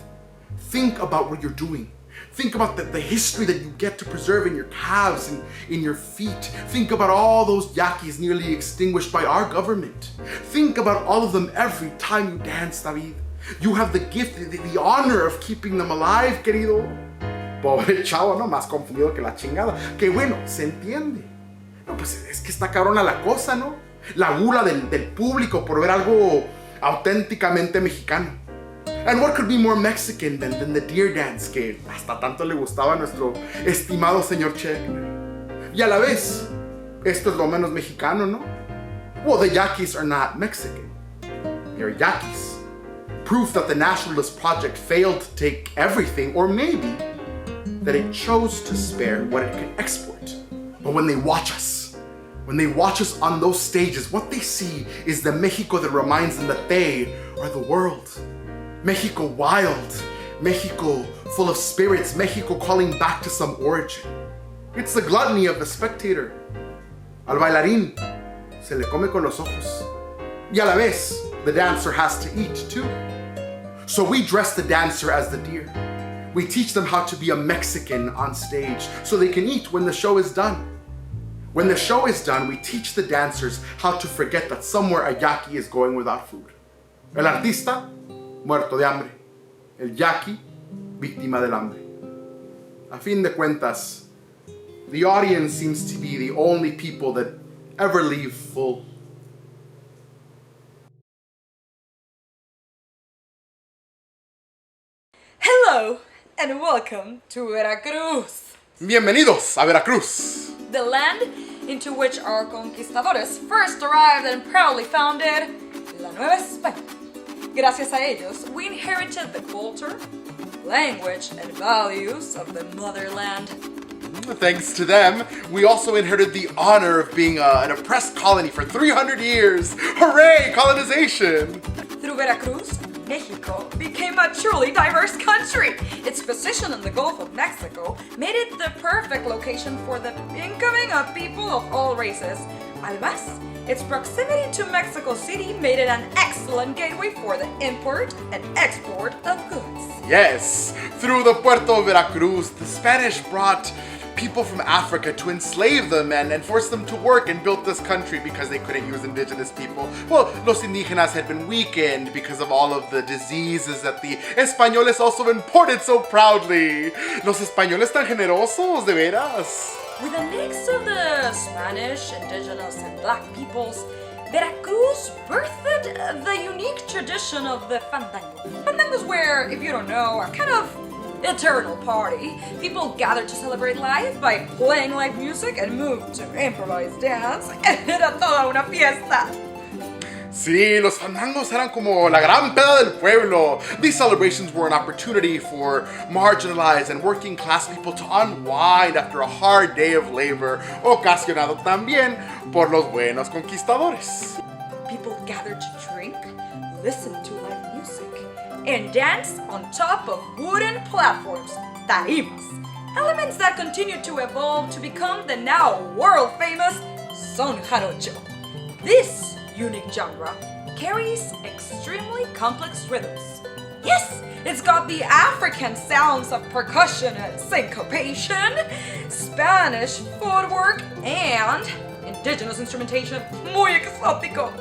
think about what you're doing. Think about the history that you get to preserve in your calves and in your feet. Think about all those yaquis nearly extinguished by our government. Think about all of them every time you dance, David. You have the gift, the honor of keeping them alive, querido. Pobre chavo, no, más confundido que la chingada. Que bueno, se entiende. No, pues es que está cabrona la cosa, ¿no? La gula del público por ver algo auténticamente mexicano. And what could be more Mexican than the deer dance que hasta tanto le gustaba a nuestro estimado señor Che? Y a la vez, esto es lo menos mexicano, ¿no? Well, the Yaquis are not Mexican. They're Yaquis. Proof that the nationalist project failed to take everything, or maybe that it chose to spare what it could export. But when they watch us on those stages, what they see is the Mexico that reminds them that they are the world. Mexico wild, Mexico full of spirits, Mexico calling back to some origin. It's the gluttony of the spectator. Al bailarín se le come con los ojos. Y a la vez, the dancer has to eat too. So we dress the dancer as the deer. We teach them how to be a Mexican on stage so they can eat when the show is done. When the show is done, we teach the dancers how to forget that somewhere a yaqui is going without food. El artista, muerto de hambre. El yaqui, víctima del hambre. A fin de cuentas, the audience seems to be the only people that ever leave full. Hello and welcome to Veracruz, Bienvenidos a Veracruz, the land into which our conquistadores first arrived and proudly founded La Nueva España. Gracias a ellos, we inherited the culture, language, and values of the motherland. Thanks to them, we also inherited the honor of being an oppressed colony for 300 years. Hooray, colonization! Through Veracruz, Mexico became a truly diverse country. Its position in the Gulf of Mexico made it the perfect location for the incoming of people of all races. Además, its proximity to Mexico City made it an excellent gateway for the import and export of goods. Yes, through the Puerto of Veracruz, the Spanish brought people from Africa to enslave them and force them to work and built this country because they couldn't use indigenous people. Well, los indígenas had been weakened because of all of the diseases that the españoles also imported so proudly. Los españoles tan generosos, de veras. With a mix of the Spanish, indigenous, and black peoples, Veracruz birthed the unique tradition of the fandango. Fandangos were, if you don't know, a kind of eternal party. People gather to celebrate life by playing live music and move to improvised dance. Era toda una fiesta. Sí, los fandangos eran como la gran peda del pueblo. These celebrations were an opportunity for marginalized and working class people to unwind after a hard day of labor, ocasionado también por los buenos conquistadores. People gathered to drink, listen to live music, and dance on top of wooden platforms, tarimas, elements that continue to evolve to become the now world-famous son jarocho. This unique genre carries extremely complex rhythms. Yes, it's got the African sounds of percussion and syncopation, Spanish footwork, and indigenous instrumentation muy exótico.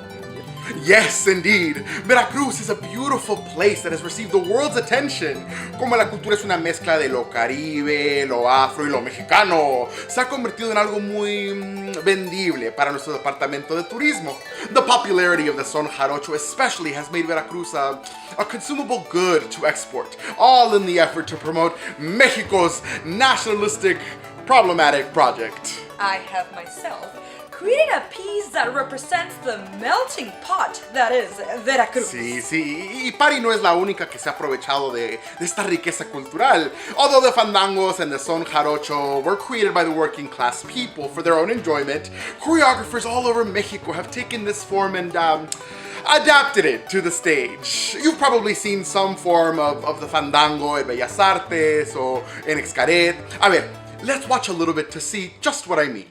Yes, indeed. Veracruz is a beautiful place that has received the world's attention. Como la cultura es una mezcla de lo caribe, lo afro y lo mexicano, se ha convertido en algo muy vendible para nuestro departamento de turismo. The popularity of the son jarocho especially has made Veracruz a consumable good to export, all in the effort to promote Mexico's nationalistic, problematic project. I have myself created a piece that represents the melting pot that is Veracruz. Sí, y Pari no es la única que se ha aprovechado de esta riqueza cultural. Although the fandangos and the son jarocho were created by the working class people for their own enjoyment, choreographers all over Mexico have taken this form and adapted it to the stage. You've probably seen some form of the fandango en Bellas Artes or en cabaret. A ver, let's watch a little bit to see just what I mean.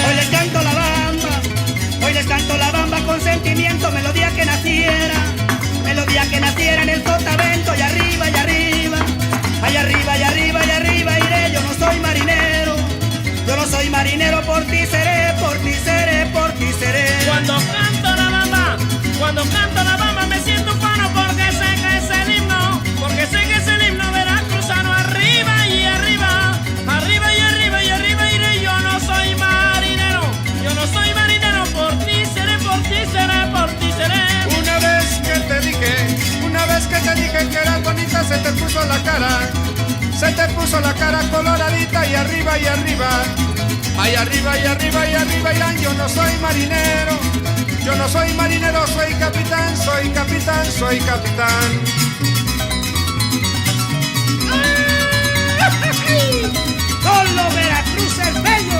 Hoy le canto la bamba, les canto la bamba con sentimiento, melodía que naciera en el sotavento, y arriba, y arriba, ay arriba, y arriba, y arriba iré. Yo no soy marinero, por ti seré, por ti seré, por ti seré. Cuando canto la bamba me siento ufano, porque sé que es el himno, veracruzano. Arriba y arriba, arriba y arriba y arriba iré. Yo no soy marinero, por ti seré, por ti seré, por ti seré. Una vez que te dije que eras bonita, se te puso la cara coloradita, y arriba, y arriba, ay arriba, y arriba, y arriba irán. Yo no soy marinero, soy capitán, soy capitán, soy capitán. Solo Veracruz es bello.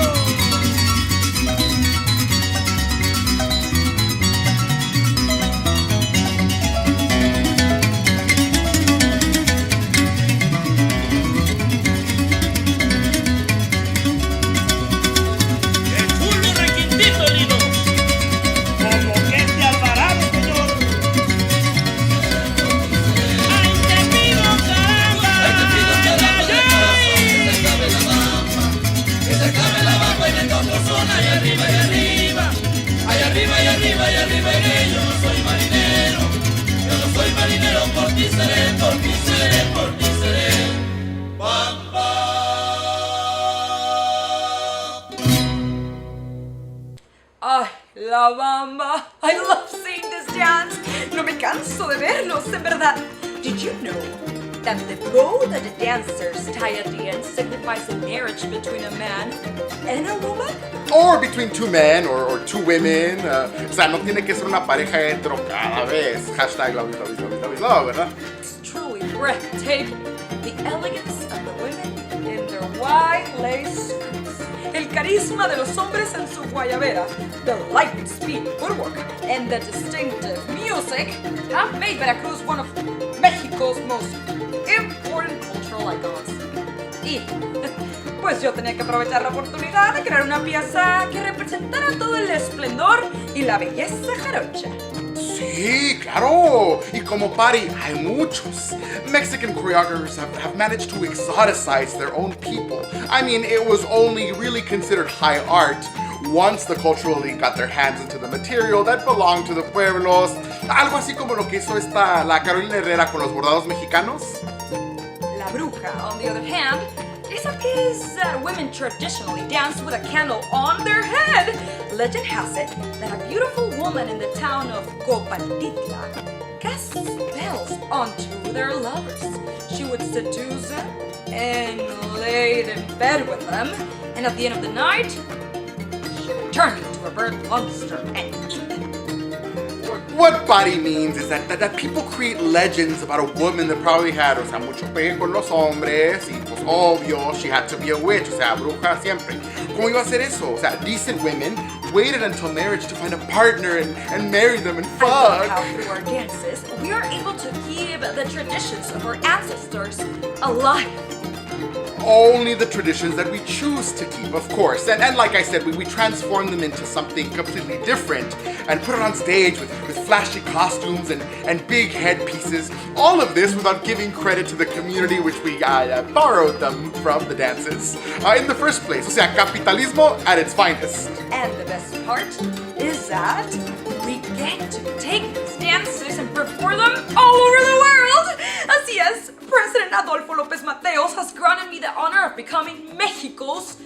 Ay, la bamba. I love seeing this dance. No me canso de verlos, en verdad. Did you know that the bow that the dancers tie at the end signifies a marriage between a man and a woman? Or between two men or two women. O sea, no tiene que ser una pareja hetero cada vez. Hashtag love, love, love, love, love, ¿verdad? It's truly breathtaking. The elegance of the women in their white lace skirts. El carisma de los hombres en su guayabera, the lightning speed woodwork, and the distinctive music have made Veracruz one of Mexico's most important cultural icons. Y pues yo tenía que aprovechar la oportunidad de crear una pieza que representara todo el esplendor y la belleza jarocha. Sí, claro. Y como Pari, hay muchos. Mexican choreographers have managed to exoticize their own people. I mean, it was only really considered high art once the cultural elite got their hands into the material that belonged to the pueblos. Algo así como lo que hizo la Carolina Herrera con los bordados mexicanos. La bruja, on the other hand, is a piece that women traditionally dance with a candle on their head. Legend has it that a beautiful woman in the town of Copantitla cast spells onto their lovers. She would seduce them and lay in bed with them, and at the end of the night, she would turn into a bird monster and eat them. What Pari means is that people create legends about a woman that probably had, o sea, mucho pegue con los hombres, y pues obvio, she had to be a witch, o sea, bruja siempre. ¿Cómo iba a hacer eso? O sea, decent women waited until marriage to find a partner and marry them and fuck. I love how through our dances, we are able to keep the traditions of our ancestors alive. Only the traditions that we choose to keep, of course. And like I said, we transform them into something completely different and put it on stage with flashy costumes and big headpieces. All of this without giving credit to the community which we borrowed them from the dances in the first place. O sea, capitalismo at its finest. And the best part is that we get to take these dances and perform them all over the world. Así es, President Adolfo López Mateos has granted me the honor of becoming Mexico's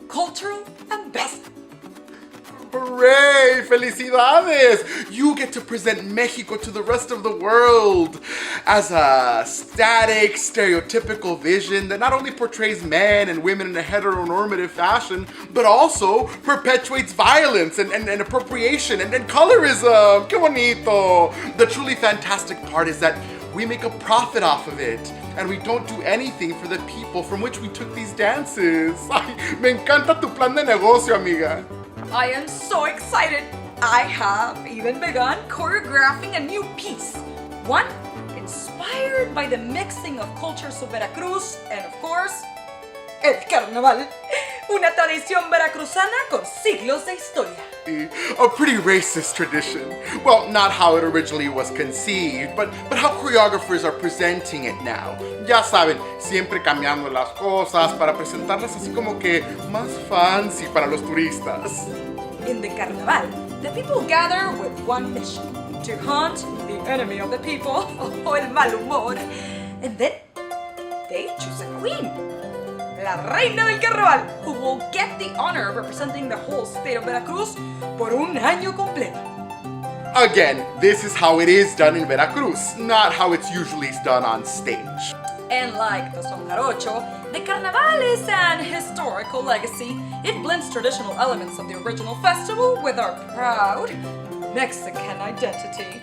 cultural ambassador. Hooray! Felicidades! You get to present Mexico to the rest of the world as a static, stereotypical vision that not only portrays men and women in a heteronormative fashion, but also perpetuates violence and appropriation and colorism. ¡Qué bonito! The truly fantastic part is that we make a profit off of it, and we don't do anything for the people from which we took these dances. Ay, me encanta tu plan de negocio, amiga. I am so excited. I have even begun choreographing a new piece. One inspired by the mixing of cultures of Veracruz and, of course, el carnaval. Una tradición veracruzana con siglos de historia. A pretty racist tradition. Well, not how it originally was conceived, but how choreographers are presenting it now. Ya saben, siempre cambiando las cosas para presentarlas así como que más fancy para los turistas. In the carnaval, the people gather with one mission: to hunt the enemy of the people, o el mal humor. And then they choose a queen, la reina del carnaval, who will get the honor of representing the whole state of Veracruz por un año completo. Again, this is how it is done in Veracruz, not how it's usually done on stage. And like the son jarocho, the carnaval is an historical legacy. It blends traditional elements of the original festival with our proud Mexican identity.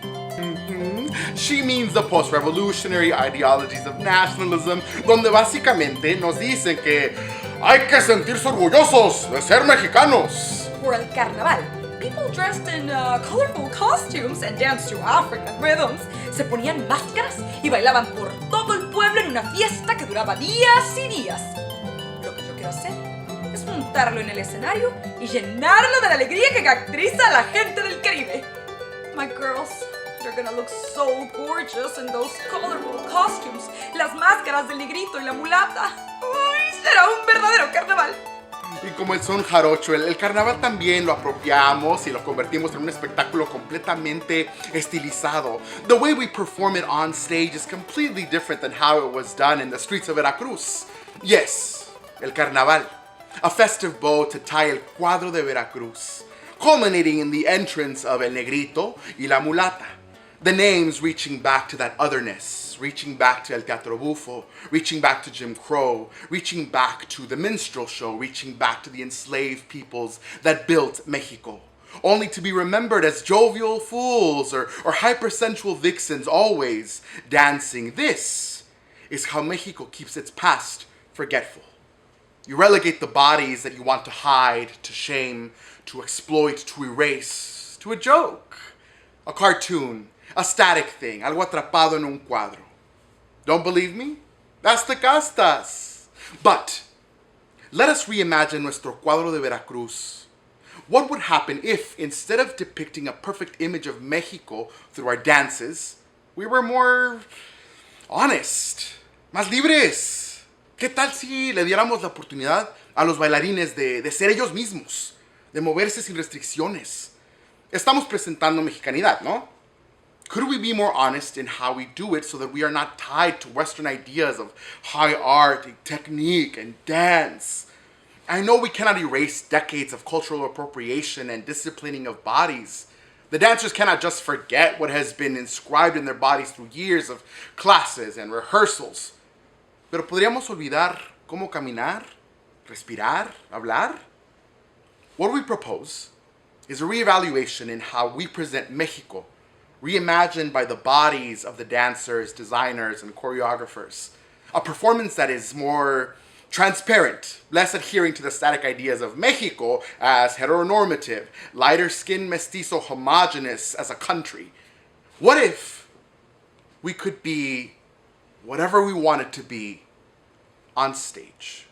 She means the post-revolutionary ideologies of nationalism, donde básicamente nos dicen que hay que sentirse orgullosos de ser mexicanos. For el carnaval, people dressed in colorful costumes and danced to African rhythms. Se ponían máscaras y bailaban por todo el pueblo en una fiesta que duraba días y días. Lo que yo quiero hacer es montarlo en el escenario y llenarlo de la alegría que caracteriza a la gente del Caribe. My girls, they're gonna look so gorgeous in those colorful costumes. Las máscaras del negrito y la mulata. ¡Ay, será un verdadero carnaval! Y como el son jarocho, el carnaval también lo apropiamos y lo convertimos en un espectáculo completamente estilizado. The way we perform it on stage is completely different than how it was done in the streets of Veracruz. Yes, el carnaval, a festive bow to tie el cuadro de Veracruz, culminating in the entrance of el negrito y la mulata. The names reaching back to that otherness, reaching back to El Teatro Bufo, reaching back to Jim Crow, reaching back to the minstrel show, reaching back to the enslaved peoples that built Mexico, only to be remembered as jovial fools or hypersensual vixens always dancing. This is how Mexico keeps its past forgetful. You relegate the bodies that you want to hide, to shame, to exploit, to erase, to a joke, a cartoon, a static thing, algo atrapado en un cuadro. Don't believe me? That's the castas. But let us reimagine nuestro cuadro de Veracruz. What would happen if, instead of depicting a perfect image of Mexico through our dances, we were more honest, más libres? ¿Qué tal si le diéramos la oportunidad a los bailarines de ser ellos mismos, de moverse sin restricciones? Estamos presentando mexicanidad, ¿no? Could we be more honest in how we do it so that we are not tied to Western ideas of high art, technique, and dance? I know we cannot erase decades of cultural appropriation and disciplining of bodies. The dancers cannot just forget what has been inscribed in their bodies through years of classes and rehearsals. Pero podríamos olvidar cómo caminar, respirar, hablar? What we propose is a reevaluation in how we present Mexico, reimagined by the bodies of the dancers, designers, and choreographers. A performance that is more transparent, less adhering to the static ideas of Mexico as heteronormative, lighter skinned mestizo homogenous as a country. What if we could be whatever we wanted to be on stage?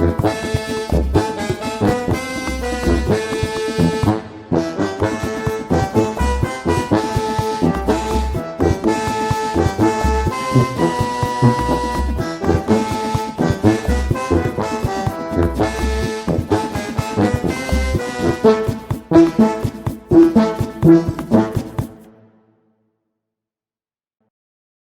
Thank you.